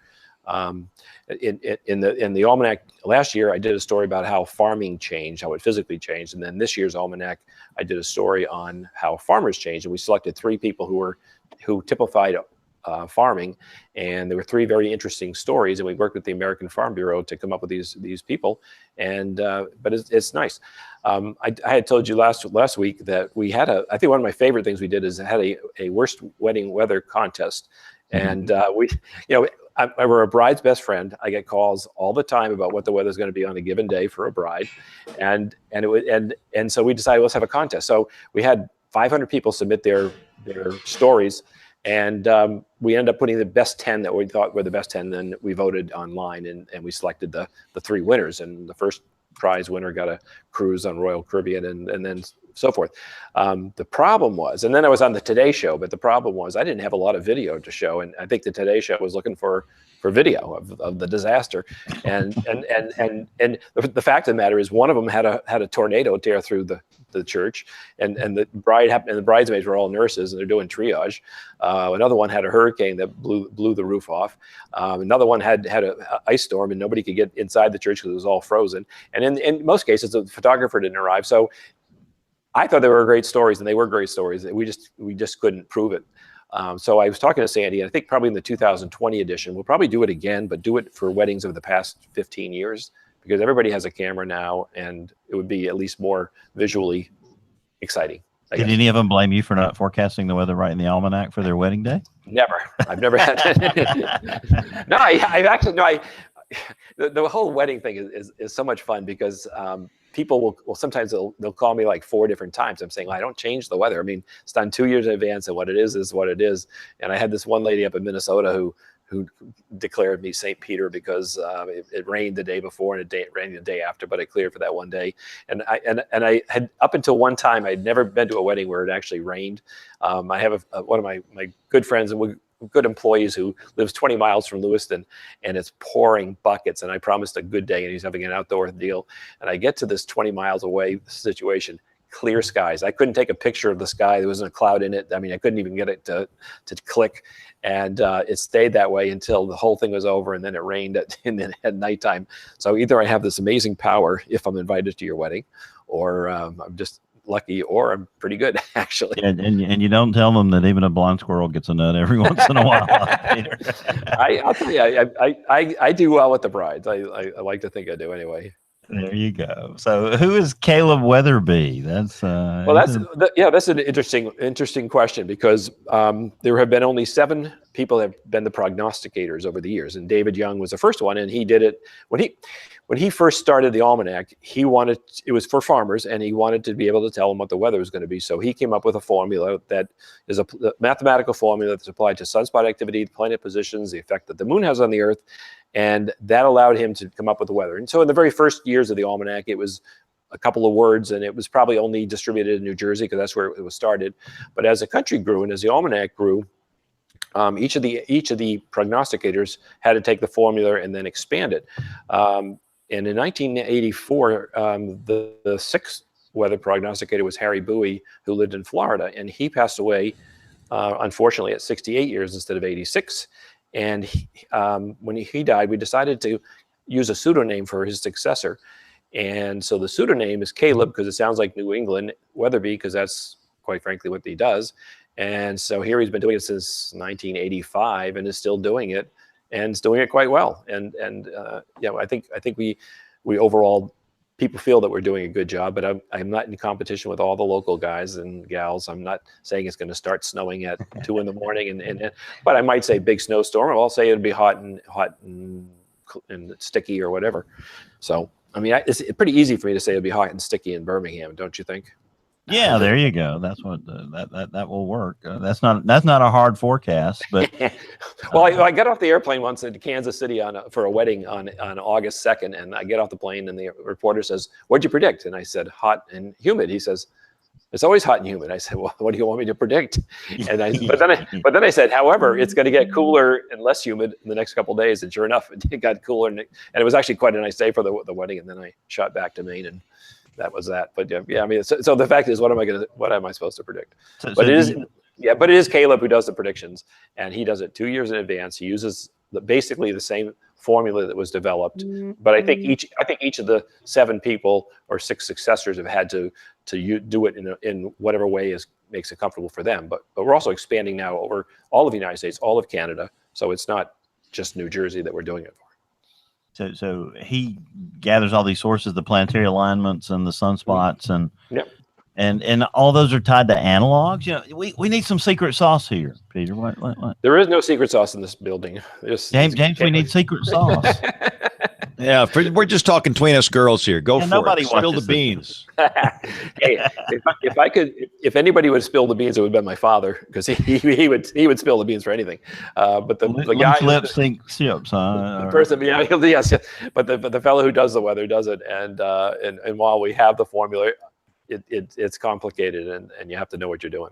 In the almanac last year, I did a story about how farming changed, how it physically changed, and then this year's almanac, I did a story on how farmers changed, and we selected 3 people who typified farming, and there were 3 very interesting stories, and we worked with the American Farm Bureau to come up with these people, and but it's nice. I had told you last week that we had I think one of my favorite things we did is had a worst wedding weather contest, and we're a bride's best friend. I get calls all the time about what the weather's going to be on a given day for a bride, and so we decided let's have a contest. So we had 500 people submit their stories, and we ended up putting the best 10 that we thought were the best 10. Then we voted online, and we selected the 3 winners. And the first prize winner got a cruise on Royal Caribbean, and then so forth. The problem was, and then I was on the Today Show, but the problem was I didn't have a lot of video to show, and I think the Today Show was looking for video of the disaster, and the fact of the matter is one of them had a tornado tear through the church, and the bridesmaids were all nurses and they're doing triage. Another one had a hurricane that blew the roof off. Another one had an ice storm and nobody could get inside the church because it was all frozen. And in most cases, the photographer didn't arrive. So I thought they were great stories, and they were great stories. We just couldn't prove it. So I was talking to Sandy, and I think probably in the 2020 edition, we'll probably do it again, but do it for weddings of the past 15 years, because everybody has a camera now, and it would be at least more visually exciting. Did any of them blame you for not forecasting the weather right in the almanac for their wedding day? Never. I've never had that. No, I've actually, no, the whole wedding thing is so much fun, because people will sometimes they'll call me like 4 different times. I'm saying, well, I don't change the weather. I mean, it's done 2 years in advance, and what it is what it is. And I had this one lady up in Minnesota who declared me St. Peter because it rained the day before and it rained the day after, but I cleared for that one day. And I had, up until one time, I'd never been to a wedding where it actually rained. I have one of my good friends and good employees who lives 20 miles from Lewiston, and it's pouring buckets, and I promised a good day, and he's having an outdoor deal. And I get to this 20 miles away situation, clear skies. I couldn't take a picture of the sky. There wasn't a cloud in it. I mean, I couldn't even get it to click. And it stayed that way until the whole thing was over, and then it rained at nighttime. So either I have this amazing power if I'm invited to your wedding, or I'm just lucky, or I'm pretty good, actually. And you don't tell them that even a blind squirrel gets a nut every once in a while. I'll tell you, I do well with the brides. I like to think I do anyway. There you go. So who is Caleb Weatherby? That's that's an interesting question, because there have been only 7 people that have been the prognosticators over the years, and David Young was the first one, and he did it when he first started the almanac. It was for farmers, and he wanted to be able to tell them what the weather was going to be. So he came up with a formula that is a mathematical formula that's applied to sunspot activity, planet positions, the effect that the moon has on the Earth. And that allowed him to come up with the weather. And so in the very first years of the almanac, it was a couple of words, and it was probably only distributed in New Jersey because that's where it was started. But as the country grew and as the almanac grew, each of the prognosticators had to take the formula and then expand it. And in 1984, the 6th weather prognosticator was Harry Bowie, who lived in Florida, and he passed away, unfortunately, at 68 years instead of 86. And when he died, we decided to use a pseudonym for his successor. And so the pseudonym is Caleb, because it sounds like New England, Weatherby, because that's quite frankly what he does. And so here he's been doing it since 1985 and is still doing it, and is doing it quite well. And I think we overall, people feel that we're doing a good job, but I'm not in competition with all the local guys and gals. I'm not saying it's going to start snowing at 2 in the morning, but I might say big snowstorm. I'll say it'd be hot and sticky or whatever. So, I mean, it's pretty easy for me to say it'd be hot and sticky in Birmingham, don't you think? Yeah, there you go. That's what that will work. That's not a hard forecast, but well, I got off the airplane once in Kansas City for a wedding on August 2nd, and I get off the plane, and the reporter says, "What'd you predict?" And I said, "Hot and humid." He says, "It's always hot and humid." I said, "Well, what do you want me to predict?" And but then I said, "However, it's going to get cooler and less humid in the next couple of days." And sure enough, it got cooler, and it was actually quite a nice day for the wedding. And then I shot back to Maine, and that was that. But yeah, I mean, so the fact is, what am I supposed to predict? So But it is, yeah, but it is Caleb who does the predictions, and he does it 2 years in advance. He uses basically the same formula that was developed, but I think each of the 7 people or 6 successors have had to do it in whatever way makes it comfortable for them. But we're also expanding now over all of the United States, all of Canada. So it's not just New Jersey that we're doing it for. So he gathers all these sources, the planetary alignments and the sunspots, and and all those are tied to analogs. You know, we need some secret sauce here, Peter. What? There is no secret sauce in this building. James, we need secret sauce. Yeah, we're just talking between us girls here. Go for nobody it. Spill the watches beans. Hey, if anybody would spill the beans, it would have been my father, because he would spill the beans for anything. But the guy lip sync ships, the person, yes. But the fellow who does the weather does it, and while we have the formula, it's complicated, and you have to know what you're doing.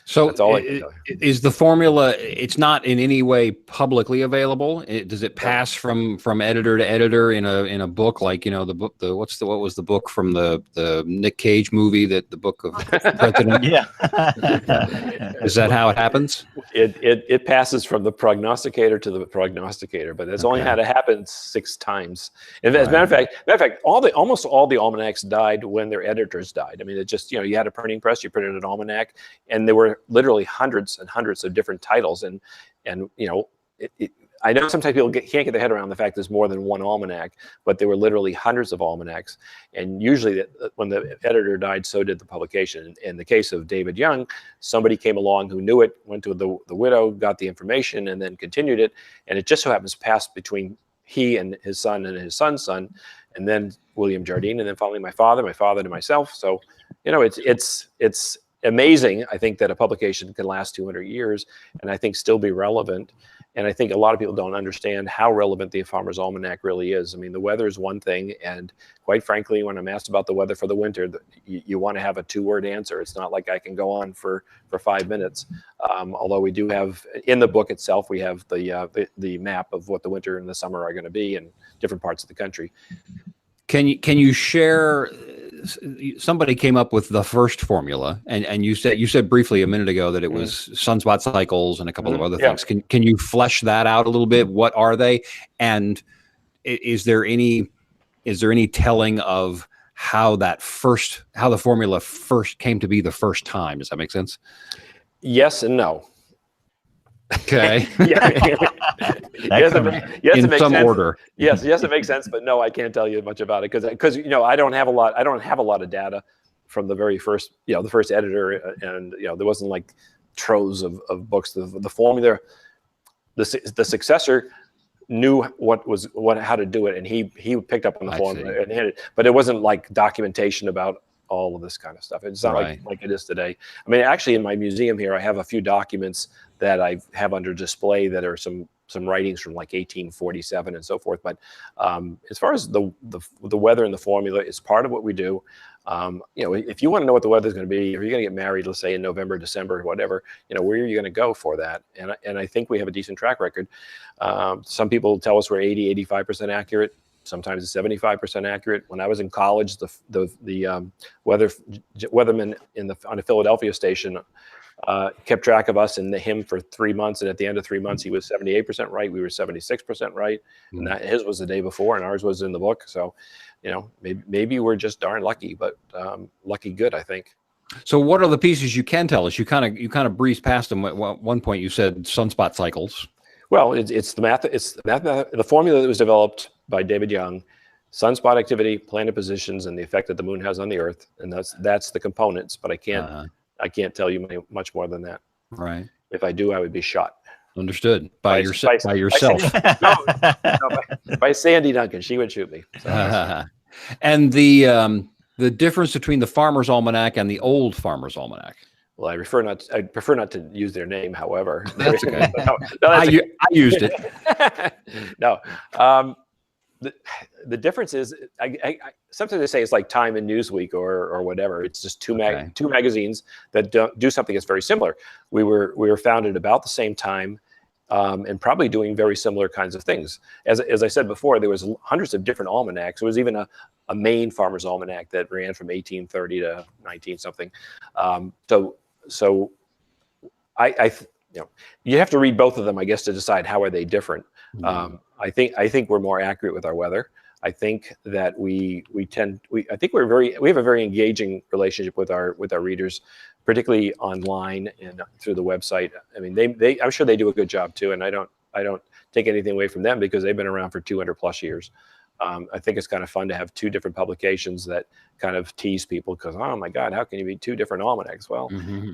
So that's all is the formula. It's not in any way publicly available. Does it pass from editor to editor in a book, like, you know, the book, what was the book from the Nick Cage movie, that the book of President? Yeah. Is that how it happens? It passes from the prognosticator to the prognosticator, but it's only had to happen 6 times. As a matter of fact, almost all the almanacs died when their editors died. I mean, it just, you had a printing press, you printed an almanac, and there were literally hundreds and hundreds of different titles, and I know sometimes people can't get their head around the fact there's more than one almanac, but there were literally hundreds of almanacs, and usually when the editor died, so did the publication. In the case of David Young, somebody came along who knew it, went to the widow, got the information, and then continued it, and it just so happens passed between he and his son and his son's son, and then William Jardine, and then finally my father to myself. So it's amazing, I think, that a publication can last 200 years and I think still be relevant. And I think a lot of people don't understand how relevant the Farmer's Almanac really is. I mean, the weather is one thing, and quite frankly, when I'm asked about the weather for the winter, you want to have a 2-word answer. It's not like I can go on for 5 minutes. Although we do have, in the book itself, we have the map of what the winter and the summer are going to be in different parts of the country. Can you share? Somebody came up with the first formula, and you said briefly a minute ago that it was sunspot cycles and a couple of other things. Can you flesh that out a little bit? What are they? And is there any telling of how the formula first came to be the first time? Does that make sense? Yes and no. Okay. Yes, in some order. Yes, it makes sense, but no, I can't tell you much about it because I don't have a lot of data from the very first, the first editor, and there wasn't like troves of books. The formula, the successor knew how to do it, and he picked up on the formula and hit it, but it wasn't like documentation about all of this kind of stuff. It's not like it is today. I mean, actually, in my museum here, I have a few documents that I have under display that are some writings from like 1847 and so forth. But as far as the weather and the formula, it's part of what we do. If you want to know what the weather is going to be, if you're going to get married, let's say in November, December, whatever, where are you going to go for that? And I think we have a decent track record. Some people tell us we're 85% accurate. Sometimes it's 75% accurate. When I was in college, the weatherman on a Philadelphia station kept track of us and him for 3 months, and at the end of 3 months, he was 78% right. We were 76% right, and his was the day before, and ours was in the book. So, maybe we're just darn lucky, but lucky good, I think. So, what are the pieces you can tell us? You kind of breezed past them. At one point, you said sunspot cycles. Well, it's the math. It's the formula that was developed by David Young: sunspot activity, planet positions, and the effect that the moon has on the Earth. And that's the components. But I can't tell you much more than that. Right. If I do, I would be shot. Understood. By yourself. By Sandy Duncan. She would shoot me. So. And the difference between the Farmer's Almanac and the old Farmer's Almanac. Well, I prefer not to use their name. However, that's okay. I used it. No, the difference is, sometimes they say it's like Time and Newsweek or whatever. It's just two magazines that do something that's very similar. We were founded about the same time, and probably doing very similar kinds of things. As I said before, there was hundreds of different almanacs. There was even a Maine Farmer's Almanac that ran from 1830 to 19 something. So you have to read both of them, I guess, to decide how are they different. I think we're more accurate with our weather. I think that we have a very engaging relationship with our readers, particularly online and through the website. I mean, I'm sure they do a good job too, and I don't take anything away from them because they've been around for 200 plus years. I think it's kind of fun to have two different publications that kind of tease people because, oh my God, how can you be two different almanacs? Well,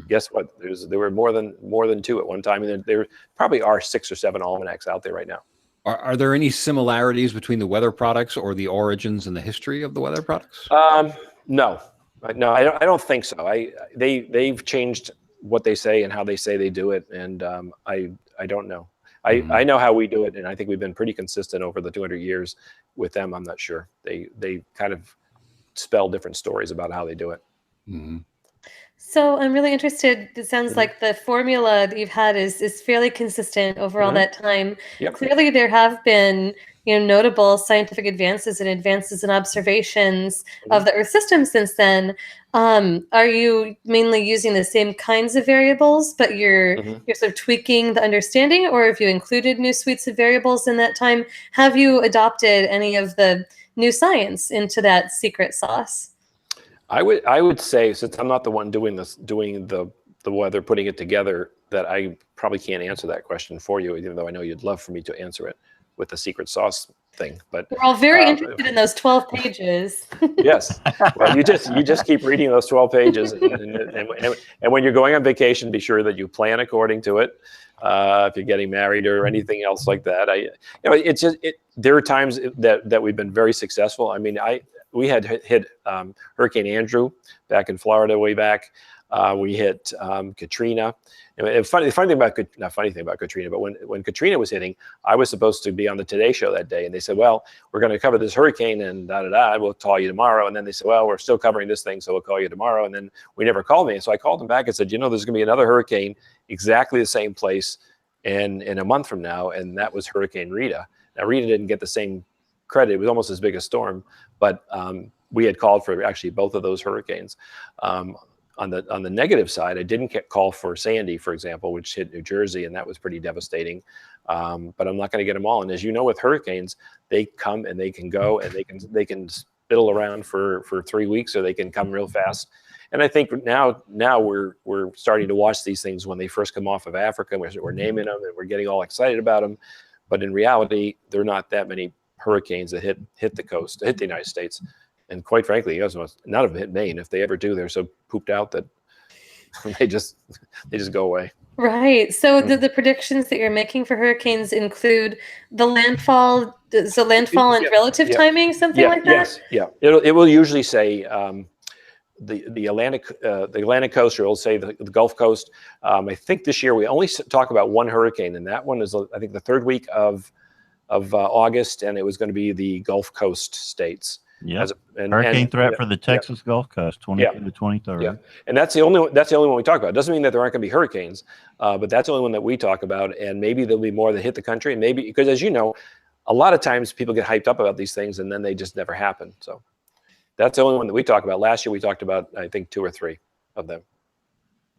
guess what? There were more than two at one time, and there probably are 6 or 7 almanacs out there right now. Are there any similarities between the weather products or the origins and the history of the weather products? No, I don't think so. They've changed what they say and how they say they do it, and I don't know. I know how we do it, and I think we've been pretty consistent over the 200 years. With them, I'm not sure. They kind of spell different stories about how they do it. So I'm really interested. It sounds like the formula that you've had is fairly consistent over all that time. Yep. Clearly, there have been notable scientific advances and observations of the Earth system since then. Are you mainly using the same kinds of variables, but you're sort of tweaking the understanding, or have you included new suites of variables in that time? Have you adopted any of the new science into that secret sauce? I would say, since I'm not the one doing the weather, putting it together, that I probably can't answer that question for you, even though I know you'd love for me to answer it with the secret sauce thing. But we're all very interested in those 12 pages. Yes. Well, you just keep reading those 12 pages, and when you're going on vacation, be sure that you plan according to it. If you're getting married or anything else like that, there are times that we've been very successful. I mean, we had hit Hurricane Andrew back in Florida way back. We hit Katrina. And the funny thing about Katrina, but when Katrina was hitting, I was supposed to be on the Today Show that day, and they said, "Well, we're going to cover this hurricane, and we'll call you tomorrow." And then they said, "Well, we're still covering this thing, so we'll call you tomorrow." And then we never called me, and so I called them back and said, "There's going to be another hurricane, exactly the same place, in a month from now," and that was Hurricane Rita. Now, Rita didn't get the same credit; it was almost as big a storm, but we had called for actually both of those hurricanes. On the negative side, I didn't call for Sandy, for example, which hit New Jersey, and that was pretty devastating. But I'm not going to get them all. And as you know, with hurricanes, they come and they can go, and they can spittle around for 3 weeks, or they can come real fast. And I think now we're starting to watch these things when they first come off of Africa. We're naming them, and we're getting all excited about them. But in reality, there are not that many hurricanes that hit the coast, hit the United States. And quite frankly, none of them hit Maine. If they ever do, they're so pooped out that they just go away. Right. So the predictions that you're making for hurricanes include the landfall, and relative timing, something like that? Yes. Yeah. It will usually say the Atlantic coast, or it'll say the Gulf Coast. I think this year we only talk about one hurricane, and that one is, I think, the third week of August, and it was going to be the Gulf Coast states. Yeah. Hurricane threat for the Texas Gulf Coast, 22 to 23rd. Yeah, and that's the only one we talk about. It doesn't mean that there aren't going to be hurricanes, but that's the only one that we talk about. And maybe there'll be more that hit the country, and maybe because, as you know, a lot of times people get hyped up about these things and then they just never happen. So that's the only one that we talk about. Last year we talked about, I think, 2 or 3 of them.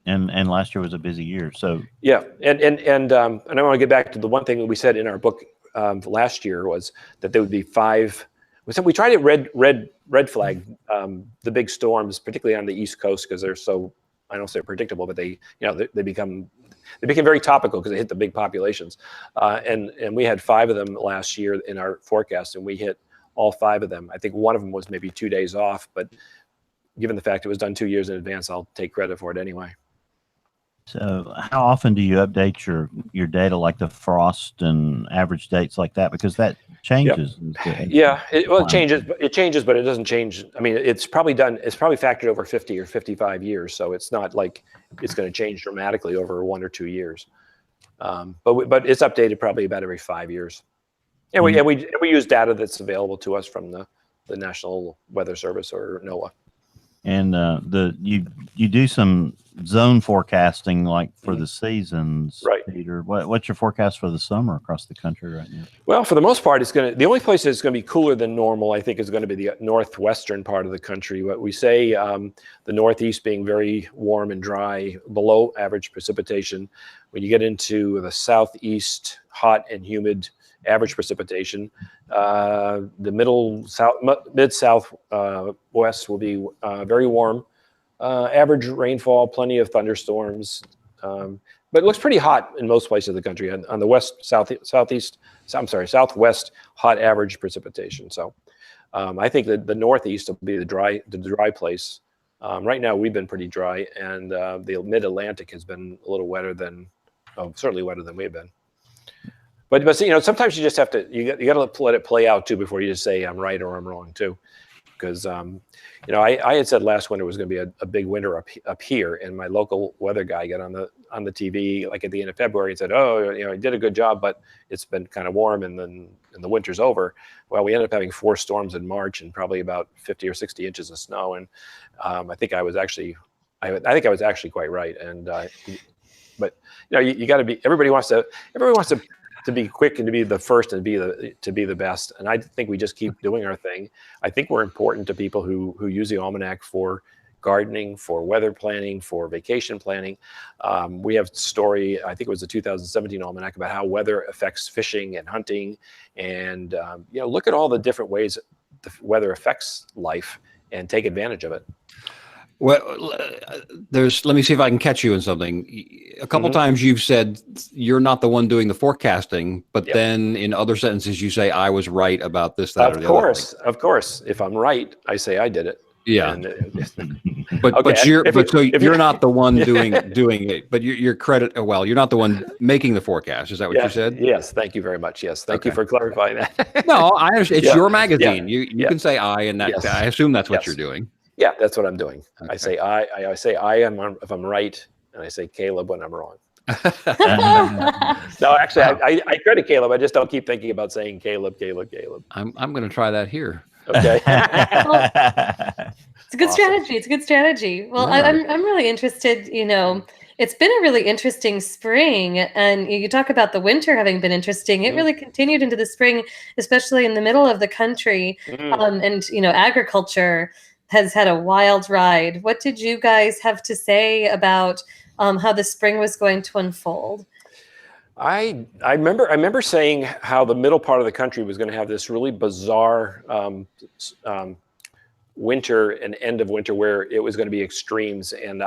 And last year was a busy year. So yeah, and I want to get back to the one thing that we said in our book last year was that there would be 5. We try to red flag the big storms, particularly on the East Coast, because they're so, I don't say predictable, but they became very topical because they hit the big populations. And we had 5 of them last year in our forecast, and we hit all 5 of them. I think one of them was maybe 2 days off, but given the fact it was done 2 years in advance, I'll take credit for it anyway. So how often do you update your data, like the frost and average dates like that? Because that changes. Yeah, it changes, but it doesn't change. I mean, it's probably factored over 50 or 55 years. So it's not like it's going to change dramatically over 1 or 2 years. But it's updated probably about every 5 years. And we use data that's available to us from the National Weather Service, or NOAA. And you do some zone forecasting like for the seasons, Right. Peter. What's your forecast for the summer across the country right now? Well, for the most part, the only place that's going to be cooler than normal, I think, is going to be the northwestern part of the country. What we say, the Northeast being very warm and dry, below average precipitation. When you get into the Southeast, hot and humid, average precipitation. The mid-south west will be very warm. Average rainfall, plenty of thunderstorms. But it looks pretty hot in most places of the country. On the southwest, hot average precipitation. So I think that the Northeast will be the dry place. Right now, we've been pretty dry, and the Mid-Atlantic has been a little wetter certainly wetter than we've been. But sometimes you just have to you got to let it play out too before you just say I'm right or I'm wrong too, because I had said last winter was going to be a big winter up here, and my local weather guy got on the TV like at the end of February and said, I did a good job, but it's been kind of warm and then the winter's over. Well, we ended up having 4 storms in March and probably about 50 or 60 inches of snow, and I think I was actually quite right. And but you got to be. Everybody wants to be quick and to be the first and to be the best. And I think we just keep doing our thing. I think we're important to people who use the almanac for gardening, for weather planning, for vacation planning. We have a story, I think it was the 2017 almanac, about how weather affects fishing and hunting. And look at all the different ways the weather affects life and take advantage of it. Well, let me see if I can catch you in something. A couple times you've said you're not the one doing the forecasting, but then in other sentences you say I was right about this, that, or the other thing. Of course. If I'm right, I say I did it. Yeah. But you're not the one doing it, but your credit. Well, you're not the one making the forecast. Is that what you said? Yes. Thank you very much. Yes. Thank you for clarifying that. No, I understand. It's your magazine. You can say I, and that I assume that's what you're doing. Yeah, that's what I'm doing. Okay. I say I am if I'm right, and I say Caleb when I'm wrong. No, actually, I credit Caleb. I just don't keep thinking about saying Caleb. I'm going to try that here. Okay. It's a good strategy. It's a good strategy. Well, Yeah. I'm really interested. It's been a really interesting spring, and you talk about the winter having been interesting. It really continued into the spring, especially in the middle of the country, and agriculture has had a wild ride. What did you guys have to say about how the spring was going to unfold? I remember saying how the middle part of the country was going to have this really bizarre winter and end of winter where it was going to be extremes. And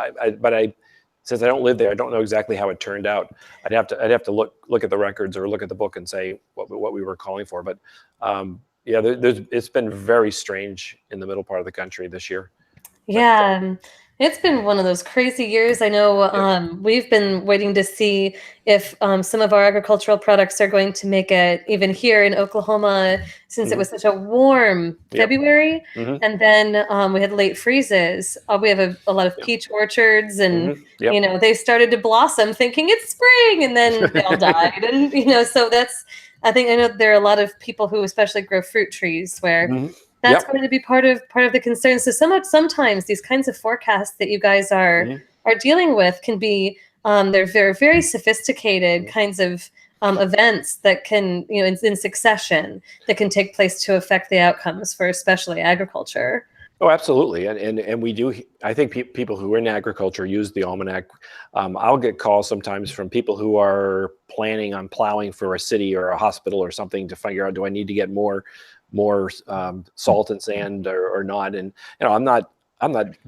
since I don't live there, I don't know exactly how it turned out. I'd have to look at the records or look at the book and say what we were calling for. But it's been very strange in the middle part of the country this year. Yeah, it's been one of those crazy years. I know we've been waiting to see if some of our agricultural products are going to make it even here in Oklahoma, since it was such a warm February. And then we had late freezes. We have a lot of peach orchards, and they started to blossom thinking it's spring, and then they all died. And so I know there are a lot of people who especially grow fruit trees where that's going to be part of the concern. So sometimes these kinds of forecasts that you guys are dealing with can be they're very, very sophisticated kinds of events that can in succession that can take place to affect the outcomes for especially agriculture. Oh, absolutely. And we do. I think people who are in agriculture use the almanac. I'll get calls sometimes from people who are planning on plowing for a city or a hospital or something to figure out, do I need to get more salt and sand or not? And I'm not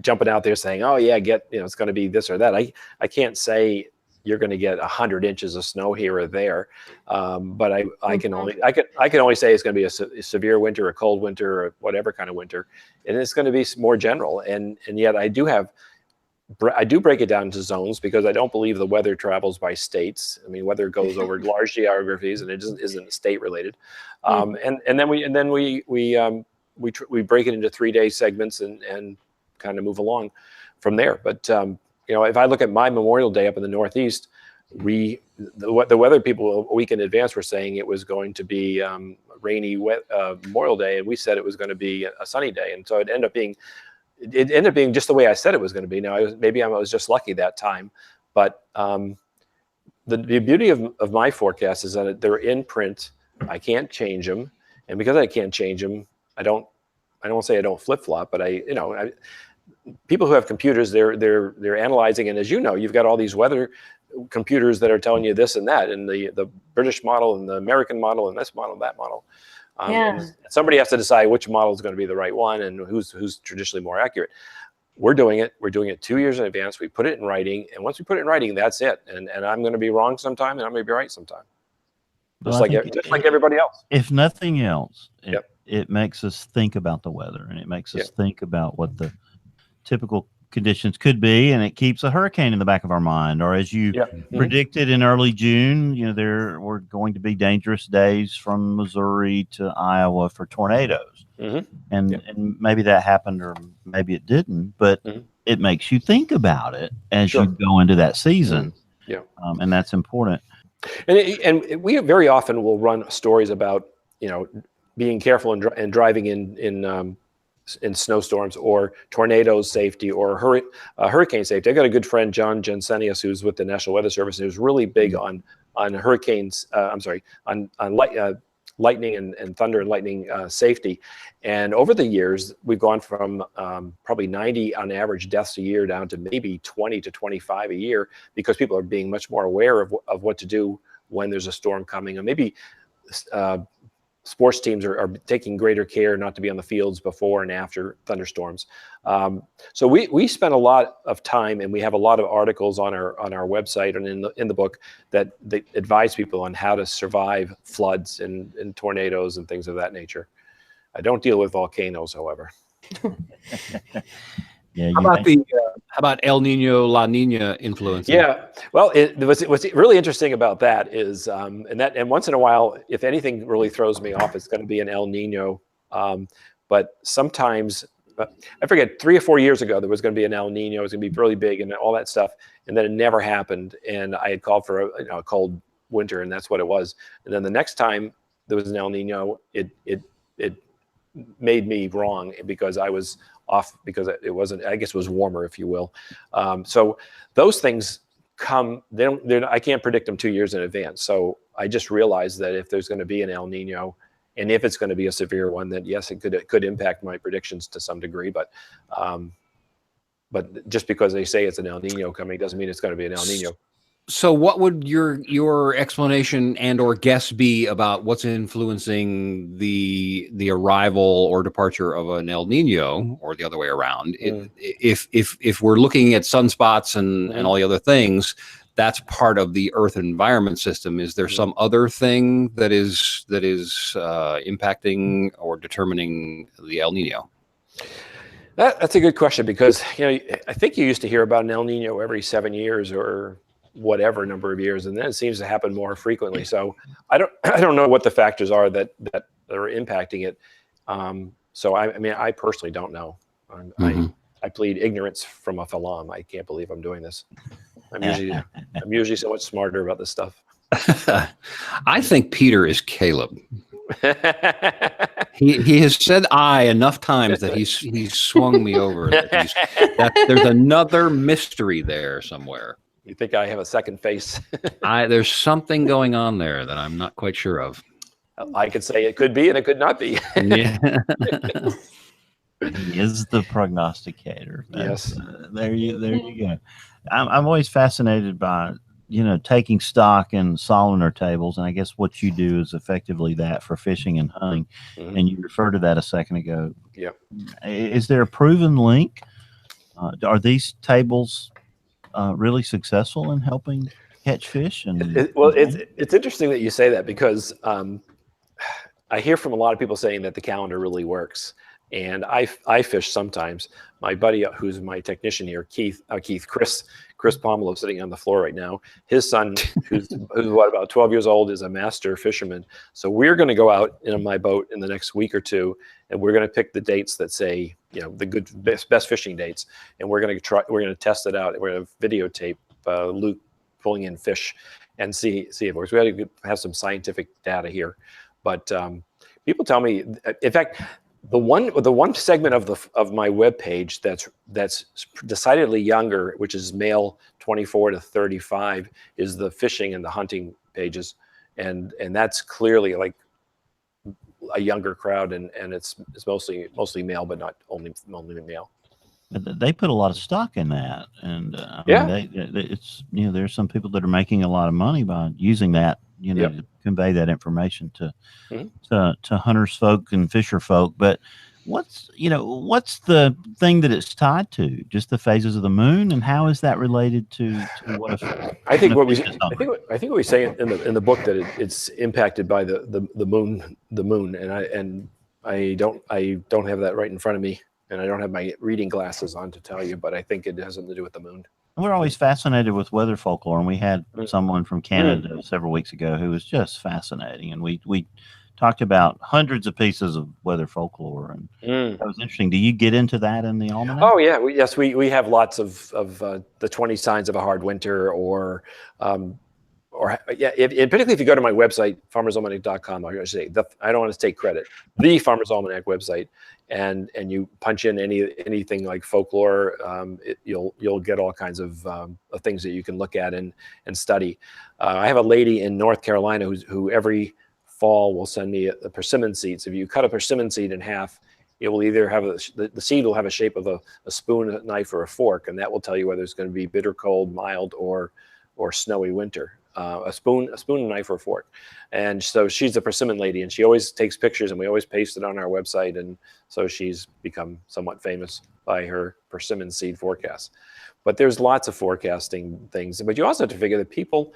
jumping out there saying, oh yeah, it's going to be this or that. I can't say you're going to get 100 inches of snow here or there, but I can only say it's going to be a severe winter, a cold winter, or whatever kind of winter, and it's going to be more general. And yet I do break it down into zones because I don't believe the weather travels by states. I mean, weather goes over large geographies, and it isn't state related. And then we break it into 3-day segments and kind of move along from there. But if I look at my Memorial Day up in the Northeast, the weather people a week in advance were saying it was going to be rainy, wet Memorial Day, and we said it was going to be a sunny day, and so it ended up being it ended up being just the way I said it was going to be. Now, maybe I was just lucky that time, but the beauty of my forecast is that they're in print. I can't change them, and because I can't change them, I don't say I don't flip flop, but people who have computers, they're analyzing, and as you know, you've got all these weather computers that are telling you this and that, and the British model and the American model and this model and that model. And somebody has to decide which model is going to be the right one and who's traditionally more accurate. We're doing it 2 years in advance. We put it in writing, and once we put it in writing, that's it. And I'm going to be wrong sometime, and I'm going to be right sometime. Just like everybody else. If nothing else, it makes us think about the weather, and it makes us think about what the typical conditions could be, and it keeps a hurricane in the back of our mind. Or as you predicted in early June, there were going to be dangerous days from Missouri to Iowa for tornadoes. And maybe that happened, or maybe it didn't, but it makes you think about it as you go into that season. And that's important. And we very often will run stories about being careful and driving in snowstorms, or tornadoes safety, or hurricane safety. I got a good friend, John Jensenius, who's with the National Weather Service, who's really big on hurricanes. On lightning and thunder and lightning safety. And over the years, we've gone from probably 90 on average deaths a year down to maybe 20 to 25 a year, because people are being much more aware of what to do when there's a storm coming, and maybe sports teams are taking greater care not to be on the fields before and after thunderstorms. So we spend a lot of time, and we have a lot of articles on our website and in the book that advise people on how to survive floods and tornadoes and things of that nature. I don't deal with volcanoes, however. How about El Nino, La Nina influence? Yeah, well, what's really interesting about that is, and once in a while, if anything really throws me off, it's going to be an El Nino. But sometimes, I forget, 3 or 4 years ago, there was going to be an El Nino. It was going to be really big and all that stuff, and then it never happened. And I had called for a cold winter, and that's what it was. And then the next time there was an El Nino, it made me wrong, because I was off, because it wasn't, I guess it was warmer, if you will. So those things come, I can't predict them 2 years in advance. So I just realized that if there's going to be an El Nino, and if it's going to be a severe one, then yes, it could impact my predictions to some degree. But just because they say it's an El Nino coming doesn't mean it's going to be an El Nino. So what would your explanation and or guess be about what's influencing the arrival or departure of an El Nino, or the other way around? If we're looking at sunspots and all the other things, that's part of the Earth environment system. Is there some other thing that is impacting or determining the El Nino? That's a good question, because I think you used to hear about an El Nino every 7 years or whatever number of years, and then it seems to happen more frequently. So I don't know what the factors are that are impacting it. So I personally don't know. I plead ignorance from a falam. I can't believe I'm doing this. I'm usually so much smarter about this stuff. I think Peter is Caleb. He has said "I" enough times that he's swung me over. There's another mystery there somewhere. You think I have a second face? There's something going on there that I'm not quite sure of. I could say it could be and it could not be. Yeah. He is the prognosticator. Yes. There you go. I'm always fascinated by taking stock in Solomon tables, and I guess what you do is effectively that for fishing and hunting. And you referred to that a second ago. Yeah. Is there a proven link? Are these tables really successful in helping catch fish? It's interesting that you say that, because I hear from a lot of people saying that the calendar really works, and I fish sometimes. My buddy, who's my technician here, Chris Pomelo, sitting on the floor right now. His son, who's about 12 years old, is a master fisherman. So we're going to go out in my boat in the next week or two, and we're going to pick the dates that say, the best fishing dates, and we're going to test it out. We're going to videotape Luke pulling in fish and see if it works. We have some scientific data here, but people tell me, in fact, The one segment of my webpage that's decidedly younger, which is male 24 to 35, is the fishing and the hunting pages, and that's clearly like a younger crowd, and it's mostly male, but not only male. But they put a lot of stock in that, and I Yeah. mean, it's there's some people that are making a lot of money by using that, Yep. to convey that information to Mhm. to hunters folk and fisher folk. But what's the thing that it's tied to? Just the phases of the moon, and how is that related to what if? I think what we say in the book that it's impacted by the moon, and I don't have that right in front of me, and I don't have my reading glasses on to tell you, but I think it has something to do with the moon. We're always fascinated with weather folklore, and we had someone from Canada several weeks ago who was just fascinating, and we talked about hundreds of pieces of weather folklore, and that was interesting. Do you get into that in the almanac? Oh yeah, we have lots of the 20 signs of a hard winter, or particularly if you go to my website, farmersalmanac.com, I say I don't want to take credit, the Farmer's Almanac website, and you punch in anything like folklore, you'll get all kinds of things that you can look at and study. I have a lady in North Carolina who every fall will send me a persimmon seed. So if you cut a persimmon seed in half, it will either have the seed will have a shape of a spoon, a knife, or a fork, and that will tell you whether it's going to be bitter cold, mild, or snowy winter. A spoon, a knife, or a fork. And so she's a persimmon lady, and she always takes pictures, and we always paste it on our website. And so she's become somewhat famous by her persimmon seed forecast. But there's lots of forecasting things. But you also have to figure that people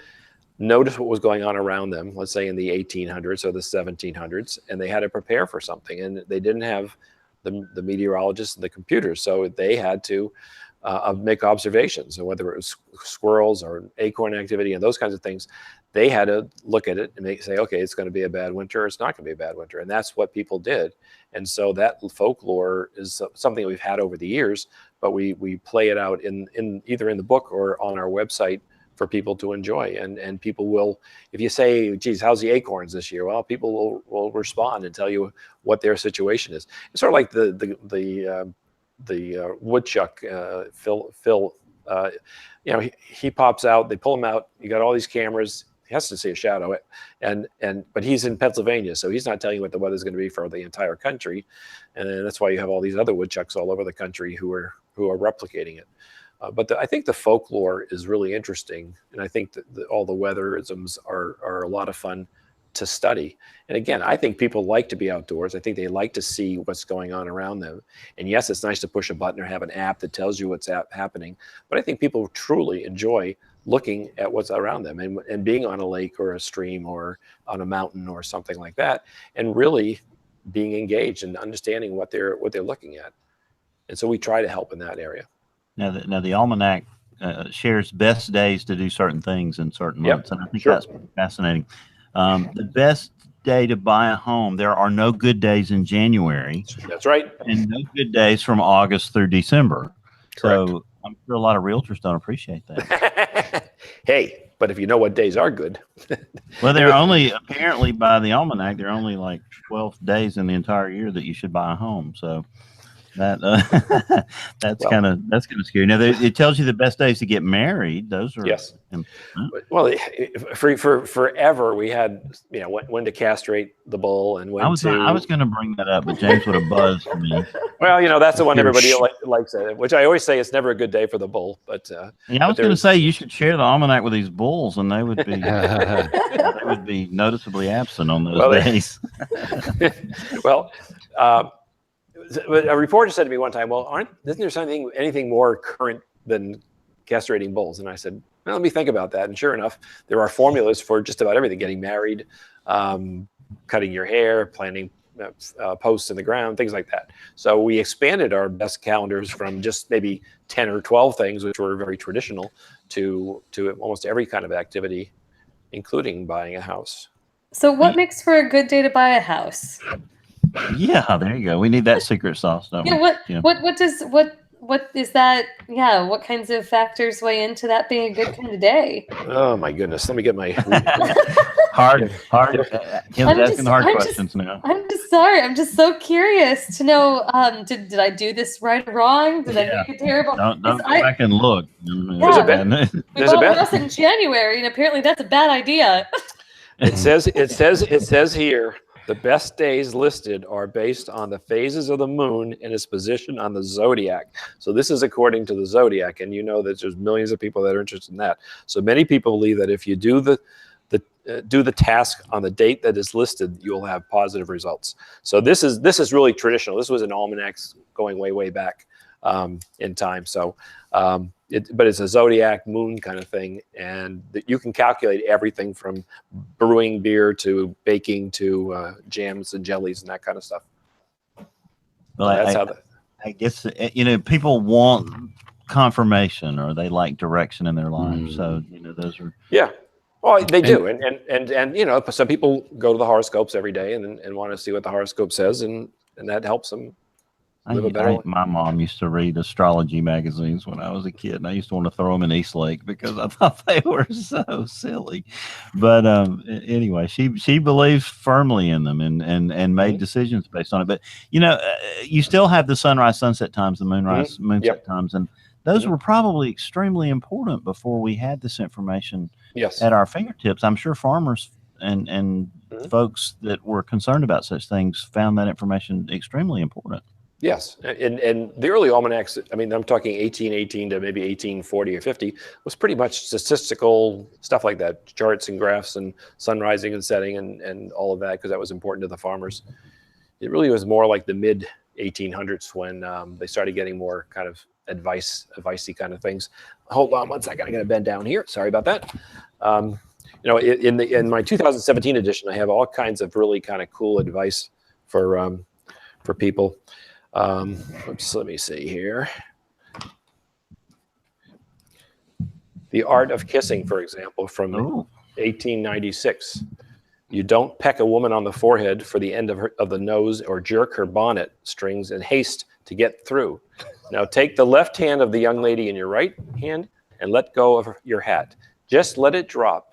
noticed what was going on around them, let's say in the 1800s or the 1700s, and they had to prepare for something. And they didn't have the meteorologists and the computers, so they had to make observations, and whether it was squirrels or acorn activity and those kinds of things, they had to look at it and say, okay, it's going to be a bad winter, or it's not going to be a bad winter. And that's what people did. And so that folklore is something we've had over the years, but we play it out in either in the book or on our website for people to enjoy. And people will, if you say, geez, how's the acorns this year? Well, people will respond and tell you what their situation is. It's sort of like the woodchuck, Phil, he pops out, they pull him out, you got all these cameras, he has to see a shadow, but he's in Pennsylvania, so he's not telling you what the weather's going to be for the entire country, and that's why you have all these other woodchucks all over the country who are replicating it. But I think the folklore is really interesting, and I think that all the weatherisms are a lot of fun to study. And again, I think people like to be outdoors. I think they like to see what's going on around them. And yes, it's nice to push a button or have an app that tells you what's happening. But I think people truly enjoy looking at what's around them and being on a lake or a stream or on a mountain or something like that, and really being engaged and understanding what they're looking at. And so we try to help in that area. Now the almanac shares best days to do certain things in certain months, and I think that's fascinating. The best day to buy a home, there are no good days in January. That's right. And no good days from August through December. Correct. So I'm sure a lot of realtors don't appreciate that. Hey, but if you know what days are good. Well, they're only, apparently by the almanac, there are only like 12 days in the entire year that you should buy a home. So that's kind of scary. Now it tells you the best days to get married. Those are Well, for forever we had when to castrate the bull and when I was going to bring that up, but James would have buzzed me. Well, that's the one everybody likes it, which I always say it's never a good day for the bull. But I was going to say you should share the almanac with these bulls, and they would be noticeably absent on those days. Well. A reporter said to me one time, well, isn't there anything more current than castrating bulls? And I said, well, let me think about that. And sure enough, there are formulas for just about everything: getting married, cutting your hair, planting posts in the ground, things like that. So we expanded our best calendars from just maybe 10 or 12 things, which were very traditional, to almost every kind of activity, including buying a house. So what makes for a good day to buy a house? Yeah, there you go. We need that secret sauce, don't we? What is that? Yeah, what kinds of factors weigh into that being a good kind of day? Oh my goodness! Let me get my Hard. Kim's I'm asking hard questions now. I'm just sorry. I'm just so curious to know. Did I do this right or wrong? Did I make it terrible? Don't go back and look. There's a bet. We bought a house in January, and apparently that's a bad idea. It says here, the best days listed are based on the phases of the moon and its position on the zodiac. So this is according to the zodiac, and you know that there's millions of people that are interested in that. So many people believe that if you do the task on the date that is listed, you'll have positive results. So this is really traditional. This was an almanac going way back in time. So but it's a zodiac moon kind of thing, and you can calculate everything from brewing beer to baking to jams and jellies and that kind of stuff. Well, I guess people want confirmation, or they like direction in their life. So those are Well, they do, and some people go to the horoscopes every day and want to see what the horoscope says, and that helps them live a better life. My mom used to read astrology magazines when I was a kid, and I used to want to throw them in East Lake because I thought they were so silly. But anyway, she believes firmly in them and made decisions based on it. But you still have the sunrise, sunset times, the moonrise, moonset times, and those were probably extremely important before we had this information at our fingertips. I'm sure farmers and folks that were concerned about such things found that information extremely important. Yes, and the early almanacs, I mean, I'm talking 1818 to maybe 1840 or 50, was pretty much statistical stuff like that, charts and graphs and sun rising and setting and all of that, because that was important to the farmers. It really was more like the mid 1800s when they started getting more kind of advice-y kind of things. Hold on one second, I got to bend down here. Sorry about that. In my 2017 edition, I have all kinds of really kind of cool advice for people. Let me see here. The Art of Kissing, for example, from 1896. You don't peck a woman on the forehead for the end of the nose or jerk her bonnet strings in haste to get through. Now take the left hand of the young lady in your right hand and let go of your hat. Just let it drop.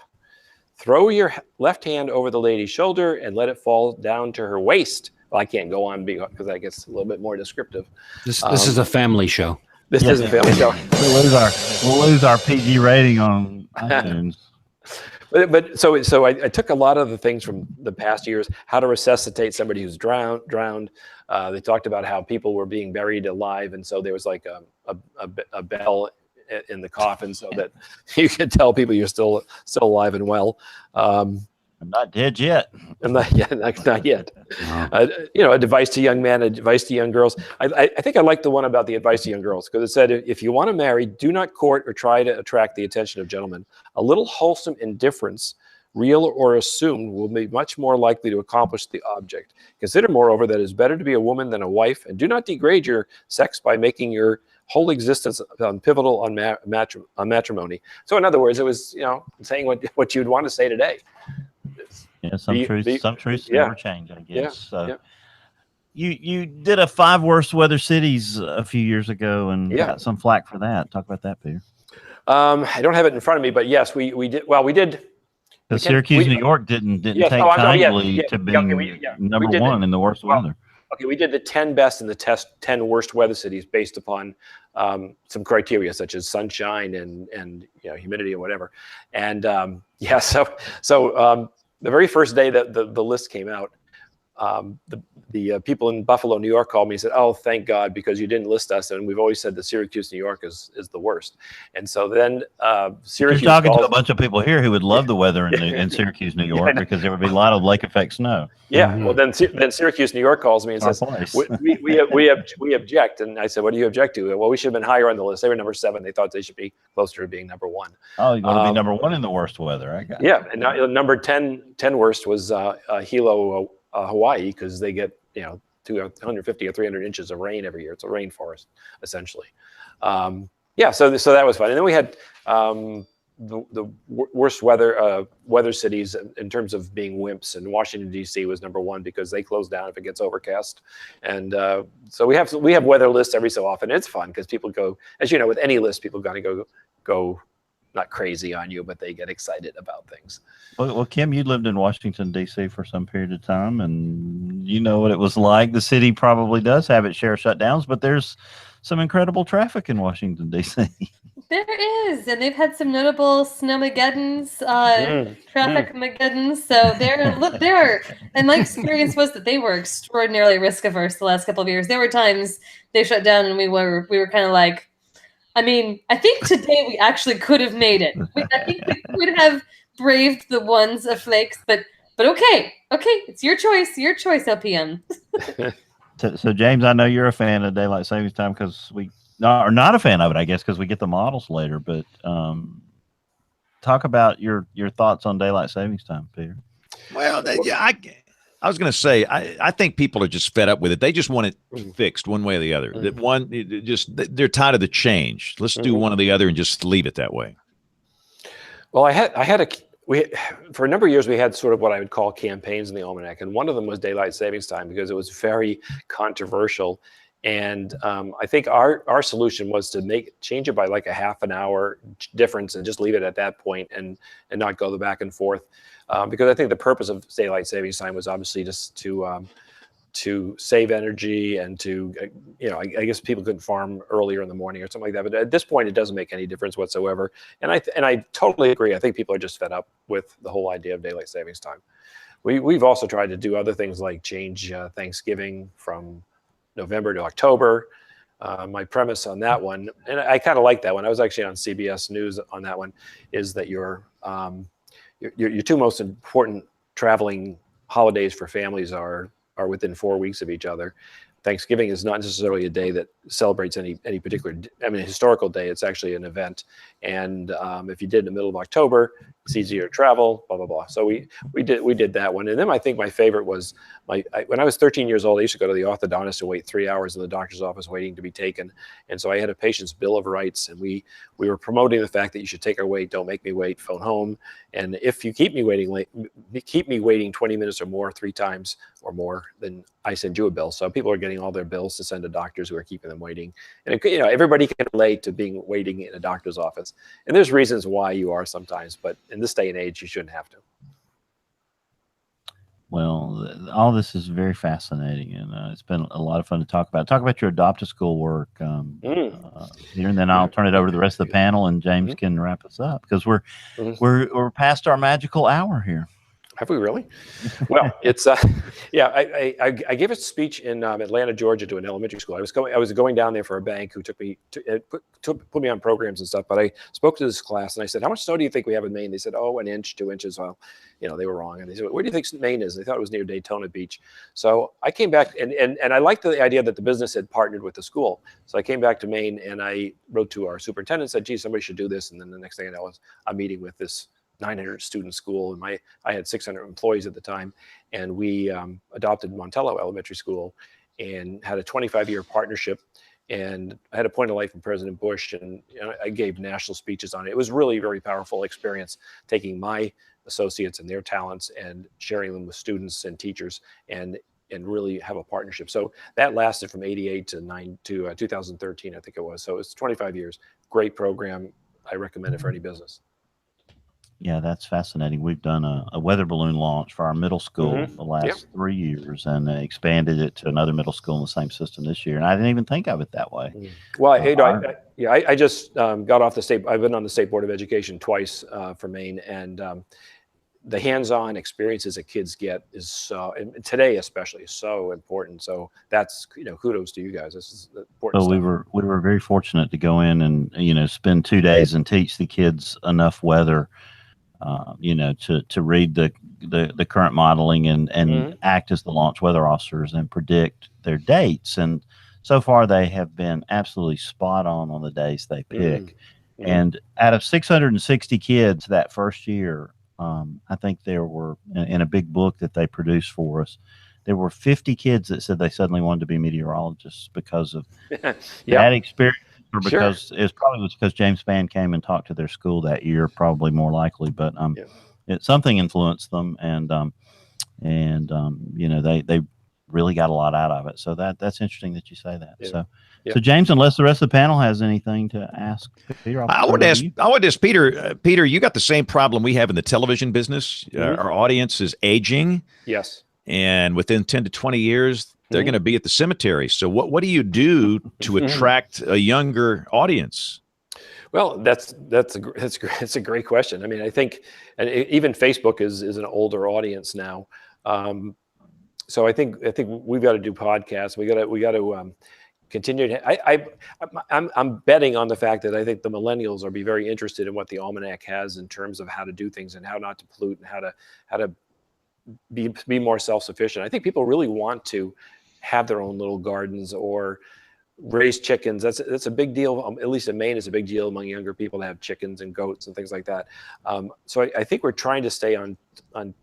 Throw your left hand over the lady's shoulder and let it fall down to her waist. Well, I can't go on because I guess a little bit more descriptive. This is a family show. This is a family show. We'll lose our PG rating on iTunes. But so I took a lot of the things from the past years, how to resuscitate somebody who's drowned. They talked about how people were being buried alive, and so there was like a bell in the coffin so that you could tell people you're still alive and well. I'm not dead yet. Not yet. Advice to young men, advice to young girls. I think I like the one about the advice to young girls because it said, if you want to marry, do not court or try to attract the attention of gentlemen. A little wholesome indifference, real or assumed, will be much more likely to accomplish the object. Consider, moreover, that it is better to be a woman than a wife, and do not degrade your sex by making your whole existence pivotal on matrimony. So in other words, it was, saying what you'd want to say today. Yeah, some truths never change, I guess. You did a 5 worst weather cities a few years ago and got some flack for that. Talk about that, Peter. I don't have it in front of me, but yes, we did. Well, we did. Because Syracuse, New York didn't take kindly to being number one in the worst weather. Okay, we did the 10 best and the 10 worst weather cities based upon some criteria such as sunshine and humidity or whatever. And so the very first day that the list came out, the people in Buffalo, New York called me and said, "Oh, thank God, because you didn't list us, and we've always said that Syracuse, New York is the worst." And so then Syracuse. You're talking to a bunch of people here who would love the weather in Syracuse, New York, because there would be a lot of lake effect snow. Yeah. Well, then Syracuse, New York calls me and says, "We object." And I said, "What do you object to?" Well, we should have been higher on the list. They were number 7. They thought they should be closer to being number 1. Oh, you want to be number 1 in the worst weather? I got it. Yeah, and now, number 10 worst was Hilo, Hawaii, because they get 250 or 300 inches of rain every year. It's a rainforest, essentially. So that was fun. And then we had the worst weather cities in terms of being wimps, and Washington D.C. was number 1 because they close down if it gets overcast. And so we have weather lists every so often. It's fun because people go, as you know, with any list, people kind of go not crazy on you, but they get excited about things. Well, Kim, you lived in Washington, D.C. for some period of time, and you know what it was like. The city probably does have its share of shutdowns, but there's some incredible traffic in Washington, D.C. There is, and they've had some notable snowmageddons, traffic mageddons. So there, and my experience was that they were extraordinarily risk averse the last couple of years. There were times they shut down, and we were kind of like, I mean, I think today we actually could have made it. I think we could have braved the ones of flakes, but okay, it's your choice, LPM. So James, I know you're a fan of daylight savings time because we are not a fan of it, I guess, because we get the models later. But talk about your thoughts on daylight savings time, Peter. Well, I was going to say, I think people are just fed up with it. They just want it fixed one way or the other. That they're tired of the change. Let's do one or the other and just leave it that way. Well, for a number of years, we had sort of what I would call campaigns in the almanac, and one of them was daylight savings time because it was very controversial. And I think our solution was to change it by like a half an hour difference and just leave it at that point and not go the back and forth. Because I think the purpose of daylight savings time was obviously just to save energy and to, I guess people couldn't farm earlier in the morning or something like that. But at this point, it doesn't make any difference whatsoever. And I totally agree. I think people are just fed up with the whole idea of daylight savings time. We've also tried to do other things like change Thanksgiving from November to October. My premise on that one, and I kind of like that one. I was actually on CBS News on that one, is that your two most important traveling holidays for families are within 4 weeks of each other. Thanksgiving is not necessarily a day that celebrates any particular, historical day. It's actually an event. And if you did in the middle of October, it's easier to travel, blah, blah, blah. So we did that one. And then I think my favorite was when I was 13 years old, I used to go to the orthodontist and wait 3 hours in the doctor's office waiting to be taken. And so I had a patient's bill of rights, and we were promoting the fact that you should take our weight, don't make me wait, phone home. And if you keep me waiting 20 minutes or more 3 times or more, then I send you a bill. So people are getting all their bills to send to doctors who are keeping them waiting. And everybody can relate to waiting in a doctor's office. And there's reasons why you are sometimes, but in this day and age, you shouldn't have to. Well, all this is very fascinating, and it's been a lot of fun to talk about. Talk about your adopt-a-school work here, and then I'll turn it over to the rest of the panel, and James can wrap us up because we're past our magical hour here. Have we really? Well, it's I gave a speech in Atlanta, Georgia, to an elementary school. I was going down there for a bank who took me put me on programs and stuff. But I spoke to this class and I said, "How much snow do you think we have in Maine?" They said, "Oh, 1 inch, 2 inches." Well, they were wrong. And they said, "Where do you think Maine is?" They thought it was near Daytona Beach. So I came back and I liked the idea that the business had partnered with the school. So I came back to Maine and I wrote to our superintendent and said, "Gee, somebody should do this." And then the next thing I know, I'm meeting with this 900 student school, and I had 600 employees at the time, and we adopted Montello Elementary School and had a 25-year partnership. And I had a point of light from President Bush, and I gave national speeches on it. It was really a very powerful experience, taking my associates and their talents and sharing them with students and teachers, and really have a partnership. So that lasted from 88 to 2013, I think it was. So it's 25 years. Great program. I recommend it for any business. Yeah, that's fascinating. We've done a weather balloon launch for our middle school the last 3 years, and expanded it to another middle school in the same system this year. And I didn't even think of it that way. Well, I just got off the state. I've been on the State Board of Education twice for Maine, and the hands-on experiences that kids get is so, and today especially, is so important. So that's kudos to you guys. This is important. So stuff. we were very fortunate to go in and spend 2 days and teach the kids enough weather. To read the current modeling and act as the launch weather officers and predict their dates. And so far, they have been absolutely spot on the days they pick. And out of 660 kids that first year, I think there were, in a big book that they produced for us, there were 50 kids that said they suddenly wanted to be meteorologists because of that experience. Or because it probably was because James Spann came and talked to their school that year, probably more likely. But something influenced them, and they really got a lot out of it. So that's interesting that you say that. Yeah. So, Yeah. so James, unless the rest of the panel has anything to ask Peter, I would ask Peter. Peter, you got the same problem we have in the television business. Mhm. Our audience is aging, Yes. and within 10 to 20 years, they're going to be at the cemetery. So what do you do to attract a younger audience? Well, that's a great question. I mean, I think, and even Facebook is an older audience now. So I think we've got to do podcasts. We got to continue to. I'm betting on the fact that I think the millennials will be very interested in what the almanac has in terms of how to do things and how not to pollute and how to be more self-sufficient. I think people really want to have their own little gardens or raise chickens. That's a big deal. At least in Maine, it's a big deal among younger people to have chickens and goats and things like that. So I think we're trying to stay on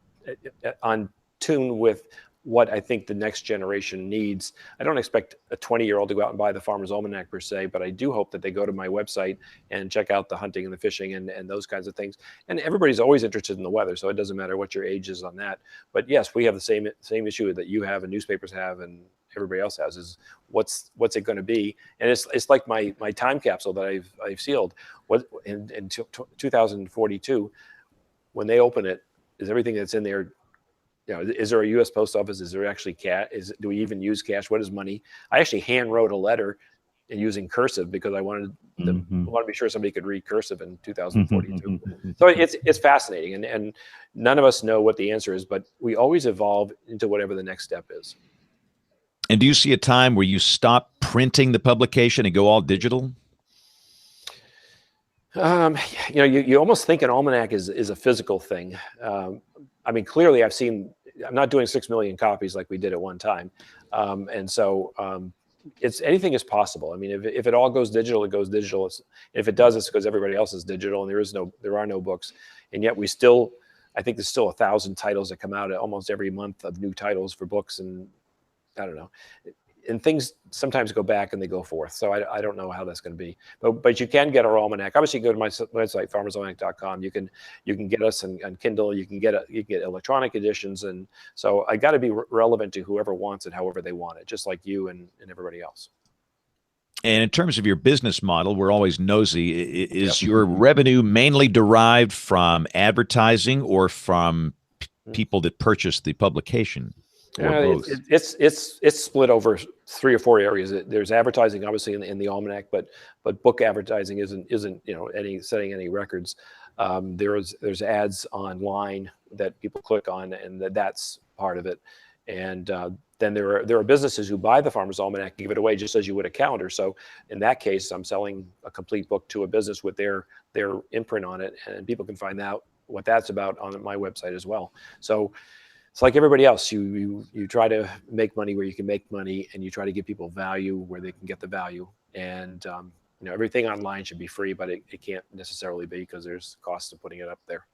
tune with what I think the next generation needs. I don't expect a 20-year-old to go out and buy the Farmer's Almanac per se, but I do hope that they go to my website and check out the hunting and the fishing and those kinds of things. And everybody's always interested in the weather, so it doesn't matter what your age is on that. But yes, we have the same issue that you have and newspapers have and everybody else has, is what's it going to be? And it's like my time capsule that I've sealed. What in 2042, when they open it, is everything that's in there? You know, is there a U.S. post office? Is there actually cash? Do we even use cash? What is money? I actually hand wrote a letter and using cursive because I wanted to be sure somebody could read cursive in 2042. So it's fascinating, and none of us know what the answer is, but we always evolve into whatever the next step is. And do you see a time where you stop printing the publication and go all digital? You almost think an almanac is a physical thing. I mean, clearly I'm not doing 6 million copies like we did at one time. And so anything is possible. I mean, if it all goes digital, it goes digital. If it does, it's because everybody else is digital and there are no books. And yet I think there's still 1,000 titles that come out almost every month of new titles for books. And I don't know. And things sometimes go back and they go forth. So I don't know how that's going to be. But you can get our almanac. Obviously, you go to my website, farmersalmanac.com. You can get us on Kindle. You can get electronic editions. And so I got to be relevant to whoever wants it, however they want it, just like you and everybody else. And in terms of your business model, we're always nosy. Is your revenue mainly derived from advertising or from people that purchase the publication? It's split over 3 or 4 areas. There's advertising, obviously, in the almanac, but book advertising isn't setting any records. There's ads online that people click on, and that's part of it. And then there are businesses who buy the Farmer's Almanac and give it away just as you would a calendar. So in that case, I'm selling a complete book to a business with their imprint on it, and people can find out what that's about on my website as well. So it's like everybody else. You try to make money where you can make money, and you try to give people value where they can get the value. And everything online should be free, but it can't necessarily be because there's costs of putting it up there.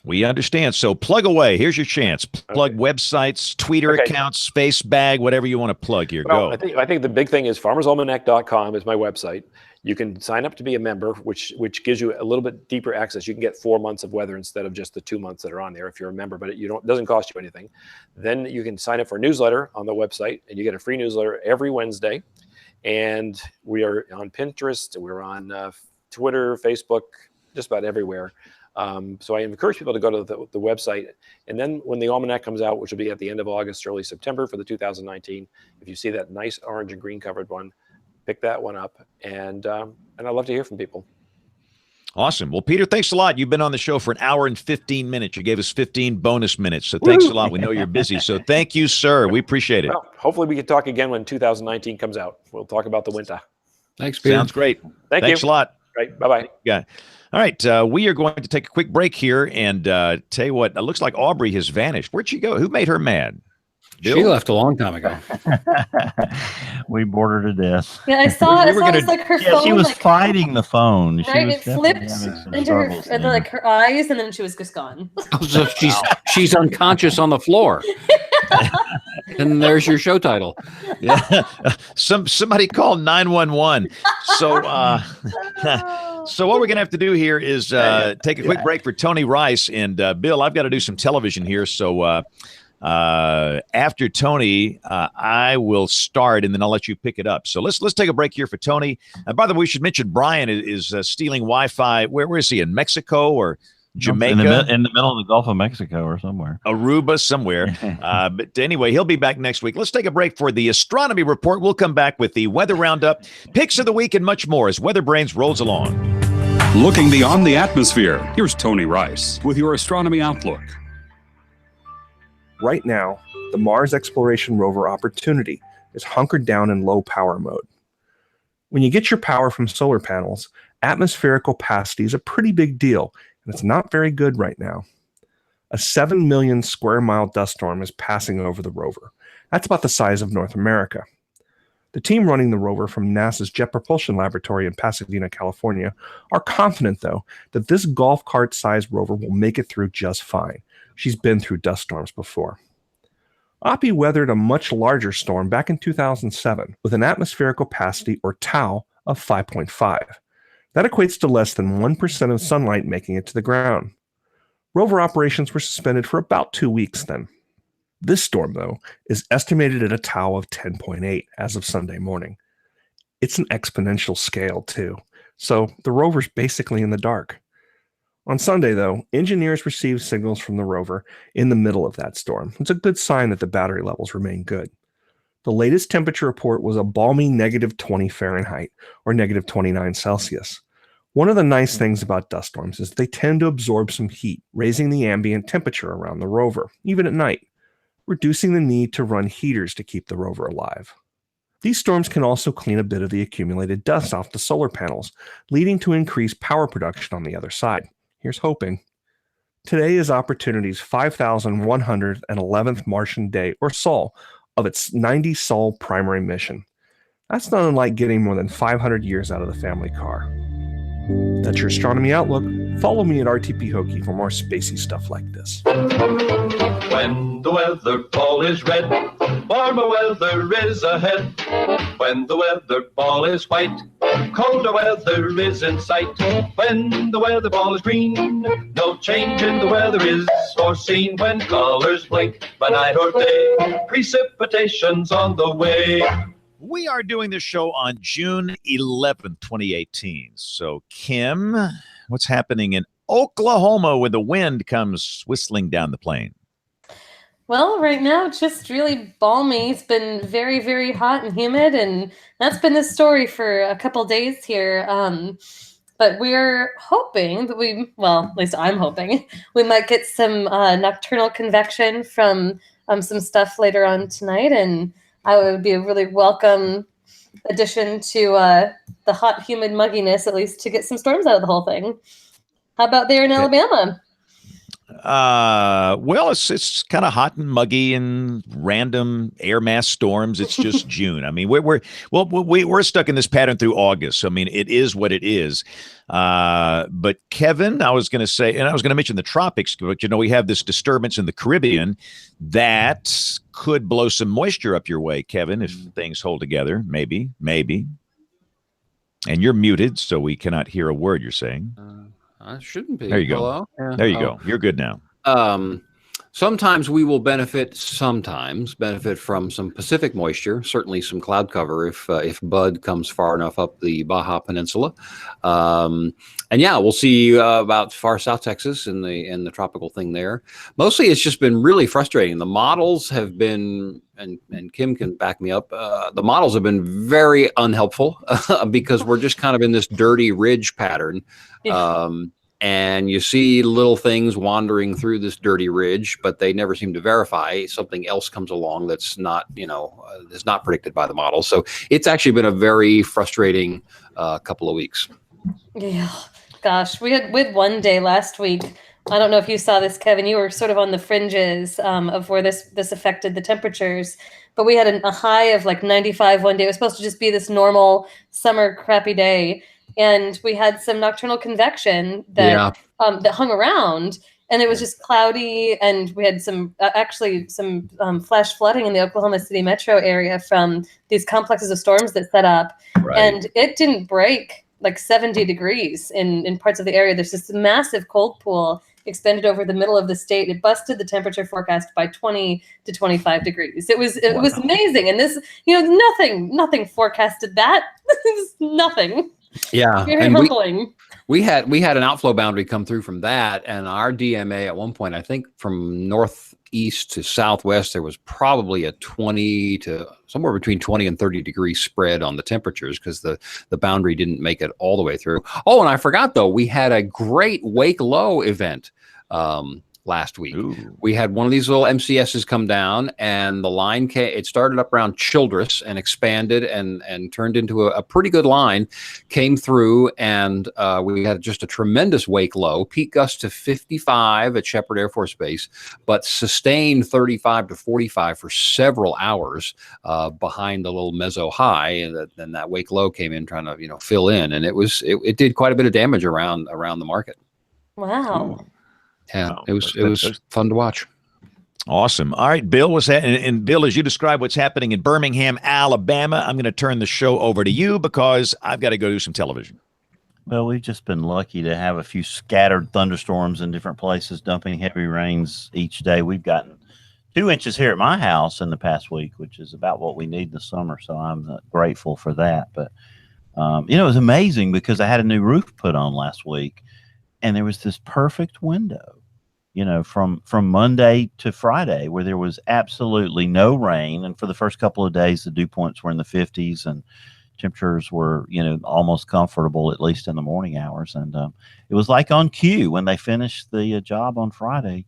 We understand. So plug away. Here's your chance. Plug websites, Twitter accounts, Space Bag, whatever you want to plug here. Well, go. I think the big thing is farmersalmanac.com is my website. You can sign up to be a member, which gives you a little bit deeper access. You can get 4 months of weather instead of just the 2 months that are on there if you're a member, but it doesn't cost you anything. Then you can sign up for a newsletter on the website, and you get a free newsletter every Wednesday. And we are on Pinterest, we're on Twitter, Facebook, just about everywhere. So I encourage people to go to the website. And then when the almanac comes out, which will be at the end of August, early September for the 2019, if you see that nice orange and green covered one, pick that one up. And I'd love to hear from people. Awesome. Well, Peter, thanks a lot. You've been on the show for an hour and 15 minutes. You gave us 15 bonus minutes. So thanks a lot. We know you're busy. So thank you, sir. We appreciate it. Well, hopefully we can talk again when 2019 comes out. We'll talk about the winter. Thanks, Peter. Sounds great. Thanks a lot. Right. Bye-bye. Yeah. All right. We are going to take a quick break here and tell you what, it looks like Aubrey has vanished. Where'd she go? Who made her mad? Bill? She left a long time ago. We bored her to death. Yeah, I saw. It was like her phone. She was like, fighting the phone. Right, it flipped into her eyes, and then she was just gone. So she's unconscious on the floor. And there's your show title. Yeah. Somebody call 911. So so what we're going to have to do here is take a quick break for Tony Rice. And Bill, I've got to do some television here. So After Tony, I will start, and then I'll let you pick it up. So let's take a break here for Tony. By the way, we should mention Brian is stealing Wi-Fi. Where is he? In Mexico or Jamaica? In the middle of the Gulf of Mexico or somewhere. Aruba, somewhere. But anyway, he'll be back next week. Let's take a break for the astronomy report. We'll come back with the weather roundup, picks of the week, and much more as WeatherBrains rolls along. Looking beyond the atmosphere, here's Tony Rice with your astronomy outlook. Right now, the Mars Exploration Rover Opportunity is hunkered down in low power mode. When you get your power from solar panels, atmospheric opacity is a pretty big deal, and it's not very good right now. A 7 million square mile dust storm is passing over the rover. That's about the size of North America. The team running the rover from NASA's Jet Propulsion Laboratory in Pasadena, California, are confident, though, that this golf cart-sized rover will make it through just fine. She's been through dust storms before. OPI weathered a much larger storm back in 2007 with an atmospheric opacity, or tau, of 5.5. That equates to less than 1% of sunlight making it to the ground. Rover operations were suspended for about 2 weeks then. This storm, though, is estimated at a tau of 10.8 as of Sunday morning. It's an exponential scale, too, so the rover's basically in the dark. On Sunday, though, engineers received signals from the rover in the middle of that storm. It's a good sign that the battery levels remain good. The latest temperature report was a balmy -20 Fahrenheit, or -29 Celsius. One of the nice things about dust storms is they tend to absorb some heat, raising the ambient temperature around the rover, even at night, reducing the need to run heaters to keep the rover alive. These storms can also clean a bit of the accumulated dust off the solar panels, leading to increased power production on the other side. Here's hoping. Today is Opportunity's 5,111th Martian day, or SOL, of its 90 SOL primary mission. That's not unlike getting more than 500 years out of the family car. That's your astronomy outlook. Follow me at RTP Hokie for more spacey stuff like this. When the weather ball is red, warmer weather is ahead. When the weather ball is white, colder weather is in sight. When the weather ball is green, no change in the weather is foreseen. When colors blink by night or day, precipitation's on the way. We are doing this show on June 11th, 2018. So, Kim, what's happening in Oklahoma when the wind comes whistling down the plain? Well, right now, it's just really balmy. It's been very, very hot and humid, and that's been the story for a couple days here. But we're hoping that at least I'm hoping, we might get some nocturnal convection from some stuff later on tonight, and I would be a really welcome addition to the hot, humid mugginess, at least to get some storms out of the whole thing. How about there in Alabama? Well, it's kind of hot and muggy and random air mass storms. It's just June. I mean, we're stuck in this pattern through August. So, I mean, it is what it is. But Kevin, I was going to say, and I was going to mention the tropics, but we have this disturbance in the Caribbean that could blow some moisture up your way, Kevin, if things hold together. Maybe. And you're muted, so we cannot hear a word you're saying. I shouldn't be. There you go. Hello? Yeah. There you go. You're good now. Sometimes we will benefit from some Pacific moisture, certainly some cloud cover if Bud comes far enough up the Baja Peninsula. And yeah, we'll see about far South Texas in the tropical thing there. Mostly it's just been really frustrating. The models have been, and Kim can back me up, the models have been very unhelpful because we're just kind of in this dirty ridge pattern. Yeah. And you see little things wandering through this dirty ridge, but they never seem to verify. Something else comes along that's not, is not predicted by the model. So it's actually been a very frustrating couple of weeks. Yeah, gosh, we had one day last week. I don't know if you saw this, Kevin. You were sort of on the fringes of where this affected the temperatures. But we had a high of like 95 one day. It was supposed to just be this normal summer crappy day. And we had some nocturnal convection that hung around, and it was just cloudy. And we had some flash flooding in the Oklahoma City metro area from these complexes of storms that set up. Right. And it didn't break like 70 degrees in parts of the area. There's this massive cold pool expanded over the middle of the state. It busted the temperature forecast by 20 to 25 degrees. It was amazing. And this, nothing forecasted that. Nothing. Yeah. Very And humbling. we had an outflow boundary come through from that, and our DMA at one point, I think from northeast to southwest, there was probably a 20 to somewhere between 20 and 30 degree spread on the temperatures because the boundary didn't make it all the way through. Oh, and I forgot though, we had a great wake low event last week. Ooh. We had one of these little MCSs come down, and the line it started up around Childress and expanded and turned into a pretty good line, came through, and we had just a tremendous wake low, peak gust to 55 at Shepherd Air Force Base, but sustained 35 to 45 for several hours behind the little meso high, and then that wake low came in trying to fill in, and it did quite a bit of damage around the market. Wow. Ooh. Yeah, Wow. it was fun to watch. Awesome. All right, Bill, what's that? And Bill, as you describe what's happening in Birmingham, Alabama, I'm going to turn the show over to you because I've got to go do some television. Well, we've just been lucky to have a few scattered thunderstorms in different places, dumping heavy rains each day. We've gotten 2 inches here at my house in the past week, which is about what we need in the summer. So I'm grateful for that. But, it was amazing because I had a new roof put on last week, and there was this perfect window, from Monday to Friday where there was absolutely no rain. And for the first couple of days, the dew points were in the 50s and temperatures were, almost comfortable, at least in the morning hours. And it was like on cue when they finished the job on Friday.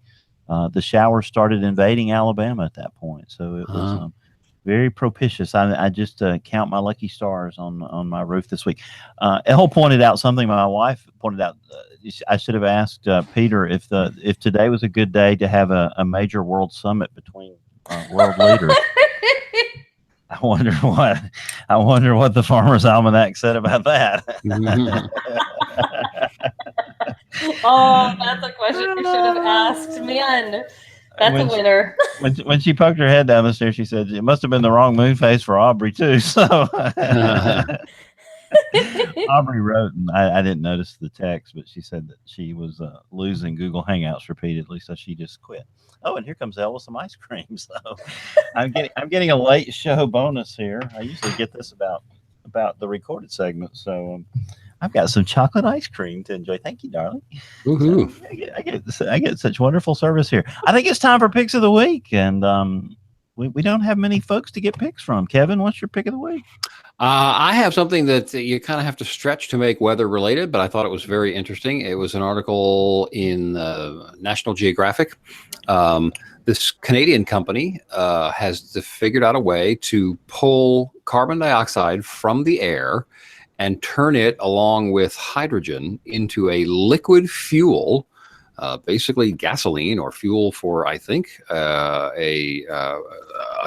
The showers started invading Alabama at that point. So it was very propitious. I just count my lucky stars on my roof this week. Elle pointed out something. My wife pointed out. I should have asked Peter if today was a good day to have a major world summit between world leaders. I wonder what the Farmer's Almanac said about that. Oh, that's a question you should have asked. Man, that's a winner. When she poked her head down the stairs, she said it must have been the wrong moon phase for Aubrey too. So Aubrey wrote, and I didn't notice the text, but she said that she was losing Google Hangouts repeatedly, so she just quit. Oh, and here comes Elle with some ice cream. So I'm getting a late show bonus here. I usually get this about the recorded segment, so I've got some chocolate ice cream to enjoy. Thank you, darling. Woohoo. So I get such wonderful service here. I think it's time for picks of the week, and we don't have many folks to get picks from. Kevin, what's your pick of the week? I have something that you kind of have to stretch to make weather related, but I thought it was very interesting. It was an article in National Geographic. This Canadian company has figured out a way to pull carbon dioxide from the air and turn it along with hydrogen into a liquid fuel, basically gasoline or fuel for, I think, a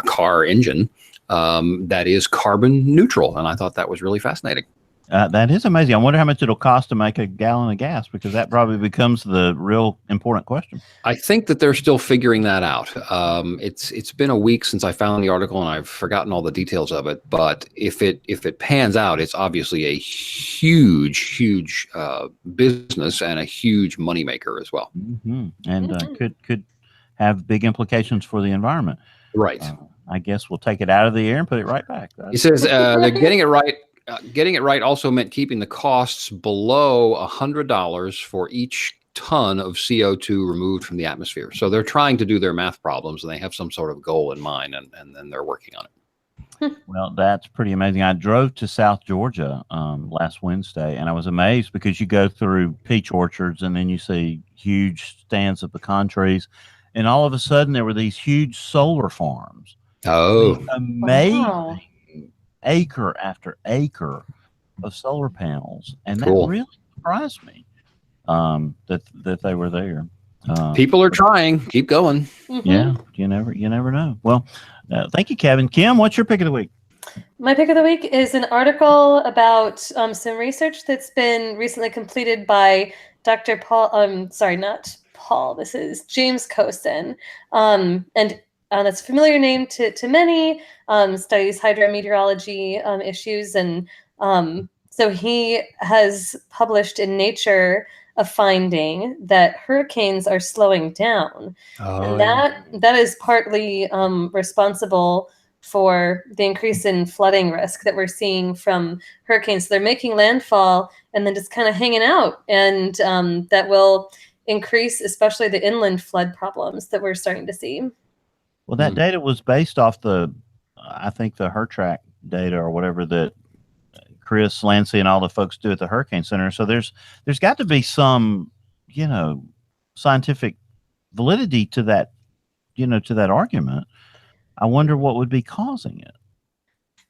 car engine. That is carbon neutral. And I thought that was really fascinating. That is amazing. I wonder how much it'll cost to make a gallon of gas, because that probably becomes the real important question. I think that they're still figuring that out. It's been a week since I found the article, and I've forgotten all the details of it. But if it pans out, it's obviously a huge business and a huge moneymaker as well. Mm-hmm. And could have big implications for the environment. Right. I guess we'll take it out of the air and put it right back. He says they're getting it right. Getting it right also meant keeping the costs below $100 for each ton of CO2 removed from the atmosphere. So they're trying to do their math problems, and they have some sort of goal in mind, and then they're working on it. Well, that's pretty amazing. I drove to South Georgia last Wednesday, and I was amazed because you go through peach orchards, and then you see huge stands of pecan trees, and all of a sudden there were these huge solar farms. Oh, amazing. Wow. Acre after acre of solar panels, and Cool. that really surprised me that they were there. People are trying. Keep going. Mhm. Yeah, you never know. Well, thank you, Kevin. Kim, what's your pick of the week? My pick of the week is an article about some research that's been recently completed by Dr. Paul. Sorry, not Paul. This is James Cosin, and that's a familiar name to many. Studies hydrometeorology issues, and so he has published in Nature of finding that hurricanes are slowing down. And that is partly responsible for the increase in flooding risk that we're seeing from hurricanes. They're making landfall and then just kind of hanging out. And that will increase especially the inland flood problems that we're starting to see. Well, that data was based off I think the HurTrack data or whatever that Chris Lancy and all the folks do at the Hurricane Center. So there's got to be some, scientific validity to that, to that argument. I wonder what would be causing it.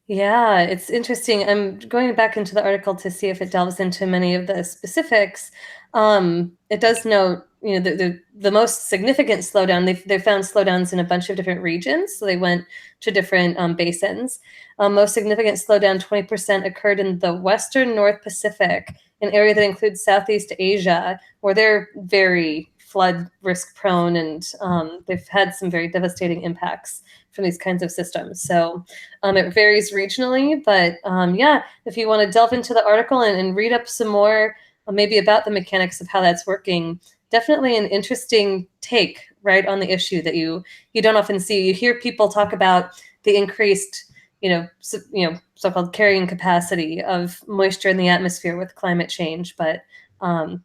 Yeah, it's interesting. I'm going back into the article to see if it delves into many of the specifics. It does note, the most significant slowdown. They found slowdowns in a bunch of different regions. So they went to different basins. Most significant slowdown, 20%, occurred in the Western North Pacific, an area that includes Southeast Asia, where they're very flood risk prone, and they've had some very devastating impacts from these kinds of systems. So it varies regionally, but if you want to delve into the article and read up some more, maybe about the mechanics of how that's working, definitely an interesting take, right, on the issue that you don't often see. You hear people talk about the increased, so-called carrying capacity of moisture in the atmosphere with climate change, but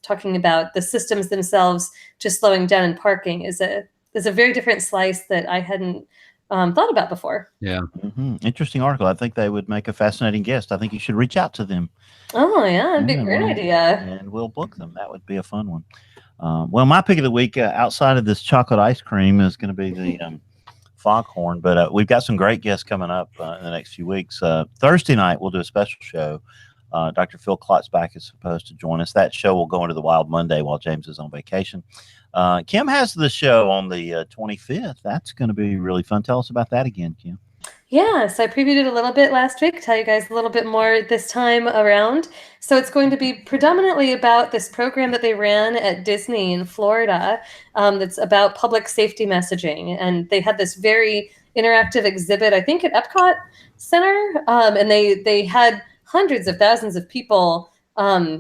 talking about the systems themselves just slowing down and parking is a very different slice that I hadn't thought about before. Yeah. Interesting article. I think they would make a fascinating guest. I think you should reach out to them. Oh, yeah, that'd be a great idea. And we'll book them. That would be a fun one. Well, my pick of the week outside of this chocolate ice cream is going to be the foghorn, but we've got some great guests coming up in the next few weeks. Thursday night, we'll do a special show. Dr. Phil Klotzbach is supposed to join us. That show will go into the Wild Monday while James is on vacation. Kim has the show on the 25th. That's going to be really fun. Tell us about that again, Kim. Yeah, so I previewed it a little bit last week, tell you guys a little bit more this time around. So it's going to be predominantly about this program that they ran at Disney in Florida that's about public safety messaging. And they had this very interactive exhibit, I think at Epcot Center, and they had hundreds of thousands of people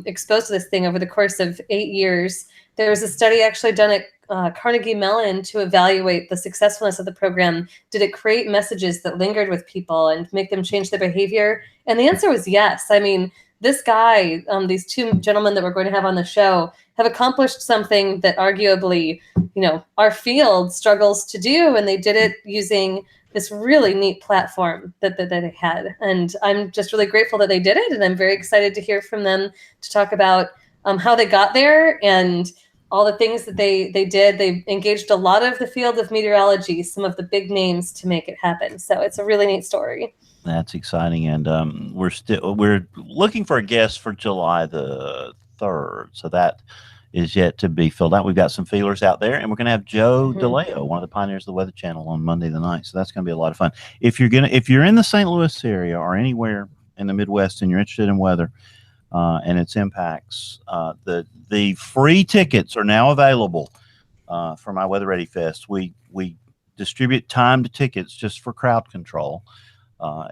exposed to this thing over the course of 8 years. There was a study actually done at Carnegie Mellon to evaluate the successfulness of the program. Did it create messages that lingered with people and make them change their behavior? And the answer was yes. I mean, this guy, these two gentlemen that we're going to have on the show have accomplished something that arguably, our field struggles to do. And they did it using this really neat platform that they had. And I'm just really grateful that they did it. And I'm very excited to hear from them to talk about how they got there and all the things that they did. They engaged a lot of the field of meteorology, some of the big names to make it happen. So it's a really neat story. That's exciting. And we're looking for a guest for July the 3rd. So that is yet to be filled out. We've got some feelers out there, and we're going to have Joe DeLeo, one of the pioneers of the Weather Channel, on Monday the 9th. So that's going to be a lot of fun. If you're in the St. Louis area or anywhere in the Midwest and you're interested in weather and its impacts, the free tickets are now available for my Weather Ready Fest. We distribute timed tickets just for crowd control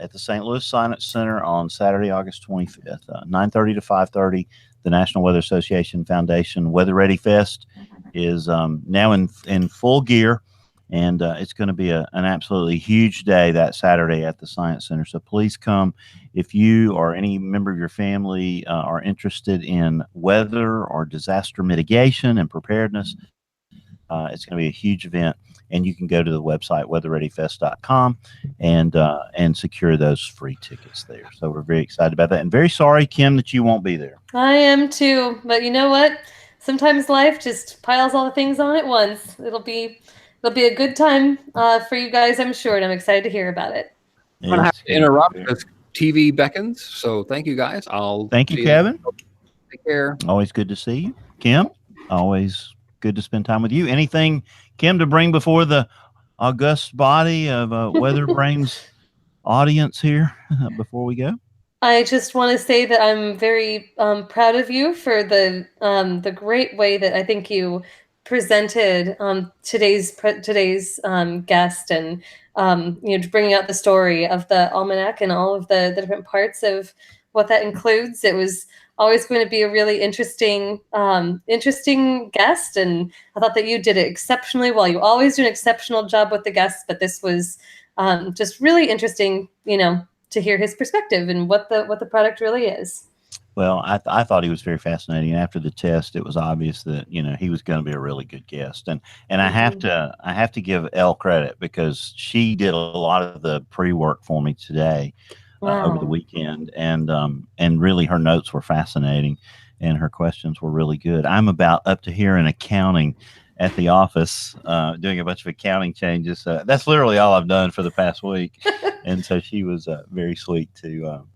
at the St. Louis Science Center on Saturday, August 25th, 9:30 to 5:30. The National Weather Association Foundation Weather Ready Fest is now in full gear, and it's going to be an absolutely huge day that Saturday at the Science Center. So please come. If you or any member of your family are interested in weather or disaster mitigation and preparedness, it's going to be a huge event, and you can go to the website weatherreadyfest.com and secure those free tickets there. So we're very excited about that, and very sorry, Kim, that you won't be there. I am too, but you know what? Sometimes life just piles all the things on at once. It'll be a good time for you guys, I'm sure, and I'm excited to hear about it. I'm gonna have to interrupt because TV beckons. So thank you guys. Thank you, Kevin. Take care. Always good to see you, Kim. Always good to spend time with you. Anything, Kim, to bring before the august body of WeatherBrains audience here before we go? I just want to say that I'm very proud of you for the great way that I think you presented today's guest, and bringing out the story of the almanac and all of the different parts of what that includes. It was always going to be a really interesting guest, and I thought that you did it exceptionally well. You always do an exceptional job with the guests, but this was just really interesting, to hear his perspective and what the product really is. Well, I thought he was very fascinating. After the test, it was obvious that he was going to be a really good guest, and I have to give Elle credit because she did a lot of the pre-work for me today over the weekend, and really her notes were fascinating, and her questions were really good. I'm about up to here in accounting at the office, doing a bunch of accounting changes. That's literally all I've done for the past week, and so she was very sweet to.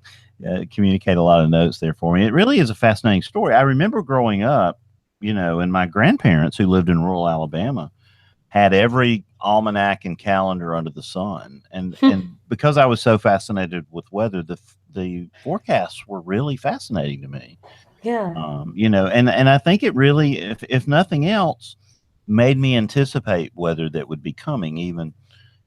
Communicate a lot of notes there for me. It really is a fascinating story. I remember growing up, and my grandparents who lived in rural Alabama had every almanac and calendar under the sun. And because I was so fascinated with weather, the forecasts were really fascinating to me. Yeah. And I think it really, if nothing else, made me anticipate weather that would be coming, even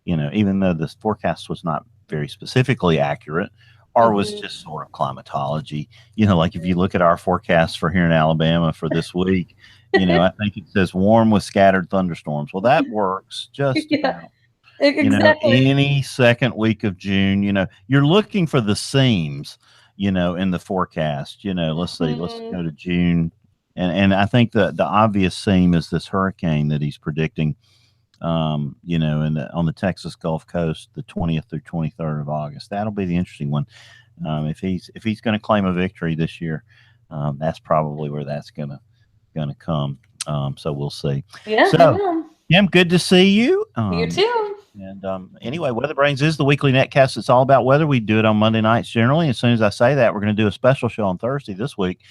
though this forecast was not very specifically accurate, or was just sort of climatology. Like if you look at our forecast for here in Alabama for this week, I think it says warm with scattered thunderstorms. Well, that works just about. Exactly. Any second week of June, you're looking for the seams, in the forecast. Let's see, let's go to June. And I think the obvious seam is this hurricane that he's predicting, on the Texas Gulf Coast, the 20th through 23rd of August. That'll be the interesting one. If he's going to claim a victory this year, that's probably where that's gonna come. So we'll see. Yeah. So, Kim, good to see you. You too. And anyway, WeatherBrains is the weekly netcast. It's all about weather. We do it on Monday nights generally. As soon as I say that, we're going to do a special show on Thursday this week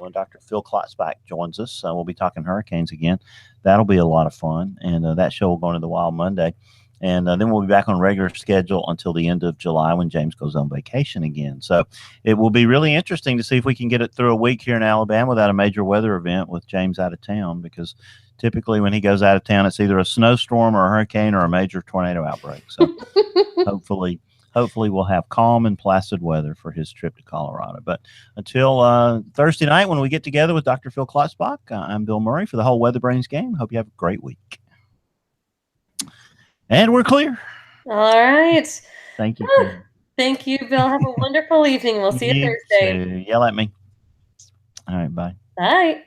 when Dr. Phil Klotzbach joins us. We'll be talking hurricanes again. That'll be a lot of fun. And that show will go into the Wild Monday. And then we'll be back on regular schedule until the end of July when James goes on vacation again. So it will be really interesting to see if we can get it through a week here in Alabama without a major weather event with James out of town, because typically when he goes out of town, it's either a snowstorm or a hurricane or a major tornado outbreak. So hopefully we'll have calm and placid weather for his trip to Colorado. But until Thursday night when we get together with Dr. Phil Klotzbach, I'm Bill Murray for the whole WeatherBrains game. Hope you have a great week. And we're clear. All right. Thank you. Thank you, Bill. Have a wonderful evening. We'll see you Thursday. Too. Yell at me. All right. Bye. Bye.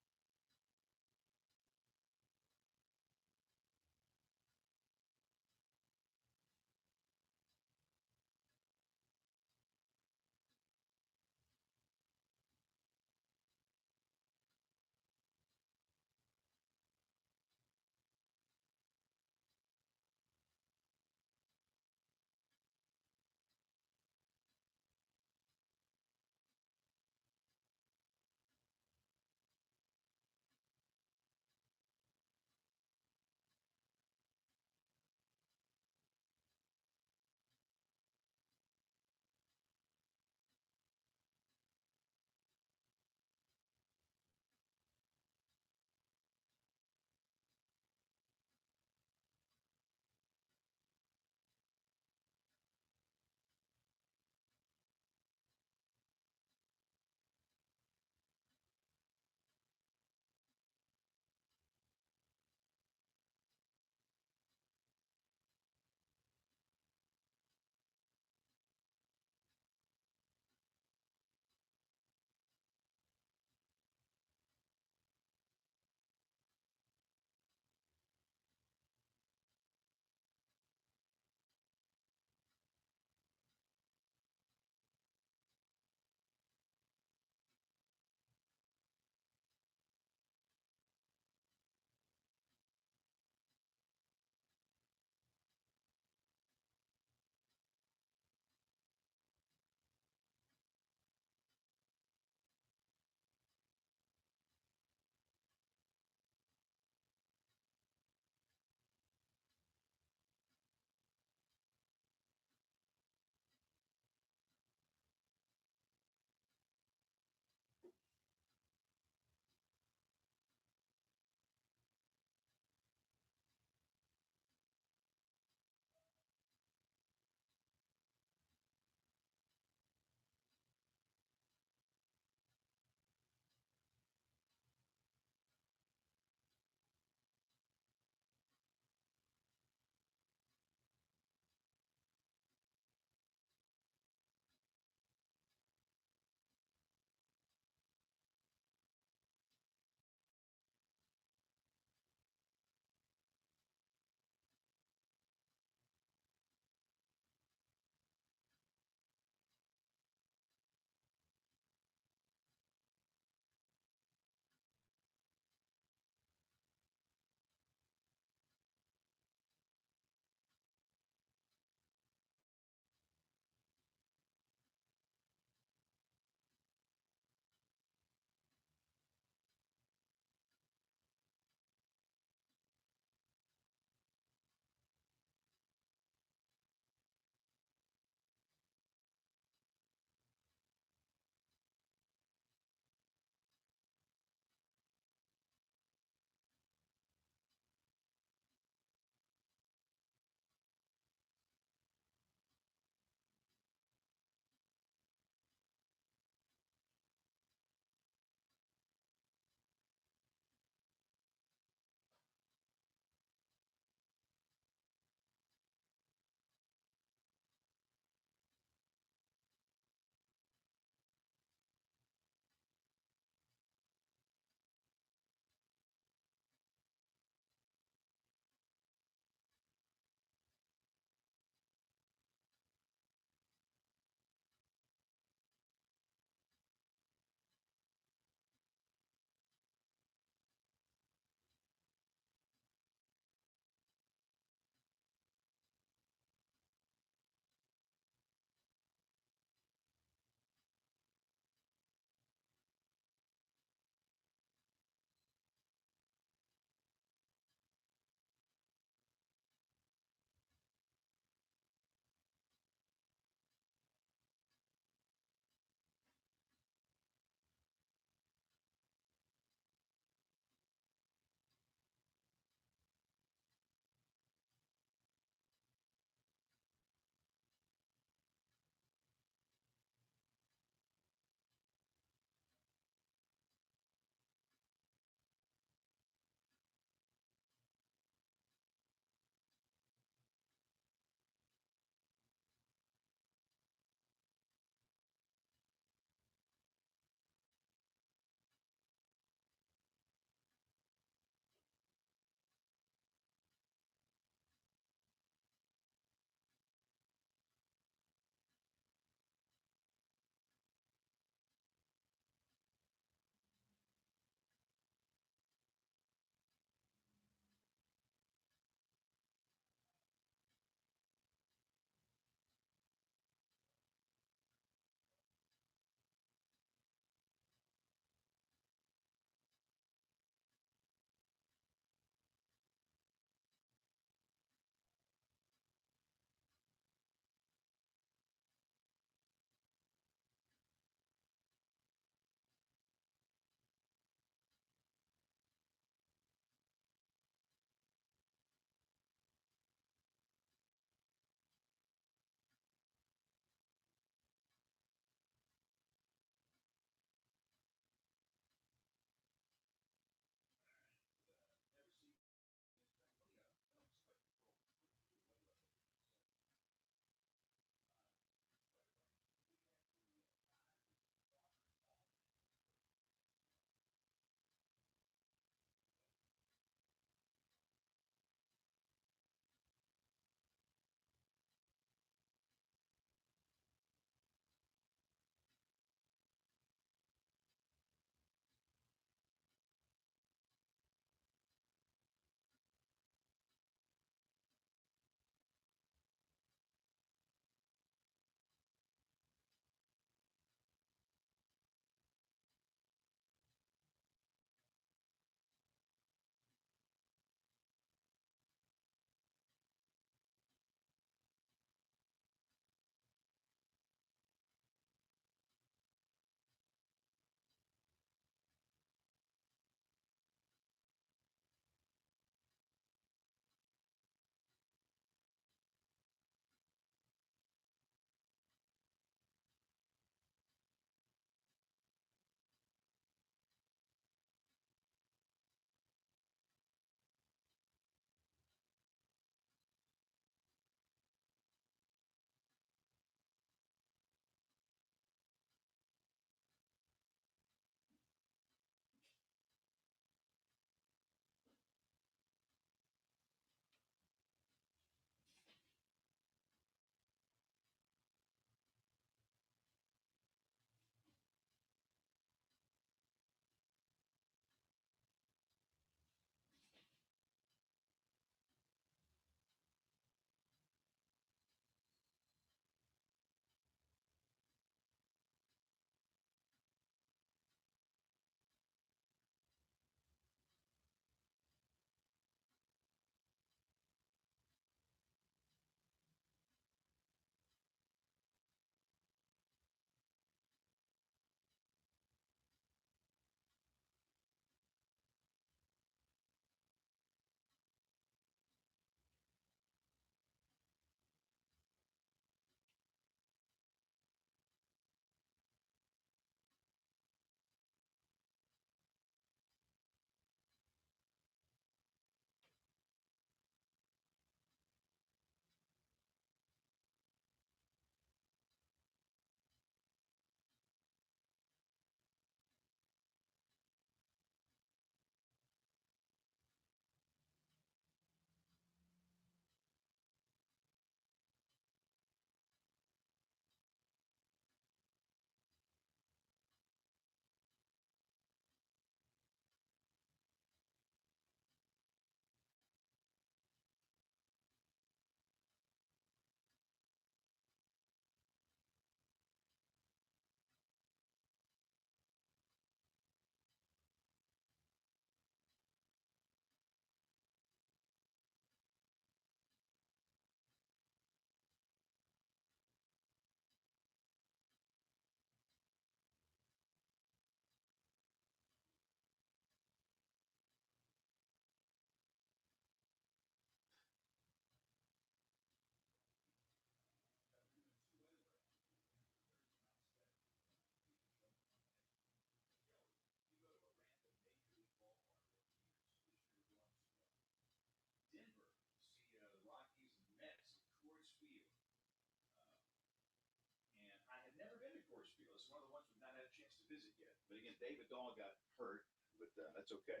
one of the ones we've not had a chance to visit yet. But again, David Dahl got hurt, but that's okay.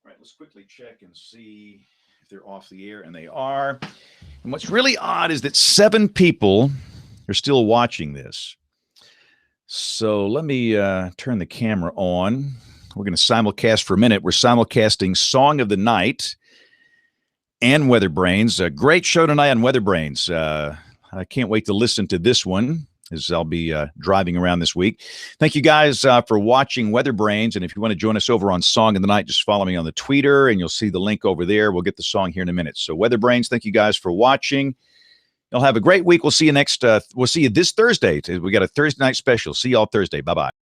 All right, let's quickly check and see if they're off the air, and they are. And what's really odd is that 7 people are still watching this. So let me turn the camera on. We're going to simulcast for a minute. We're simulcasting Song of the Night and WeatherBrains. A great show tonight on WeatherBrains. I can't wait to listen to this one as I'll be driving around this week. Thank you guys for watching WeatherBrains. And if you want to join us over on Song of the Night, just follow me on the Twitter and you'll see the link over there. We'll get the song here in a minute. So WeatherBrains, thank you guys for watching. You'll have a great week. We'll see you next. We'll see you this Thursday. We got a Thursday night special. See y'all Thursday. Bye-bye.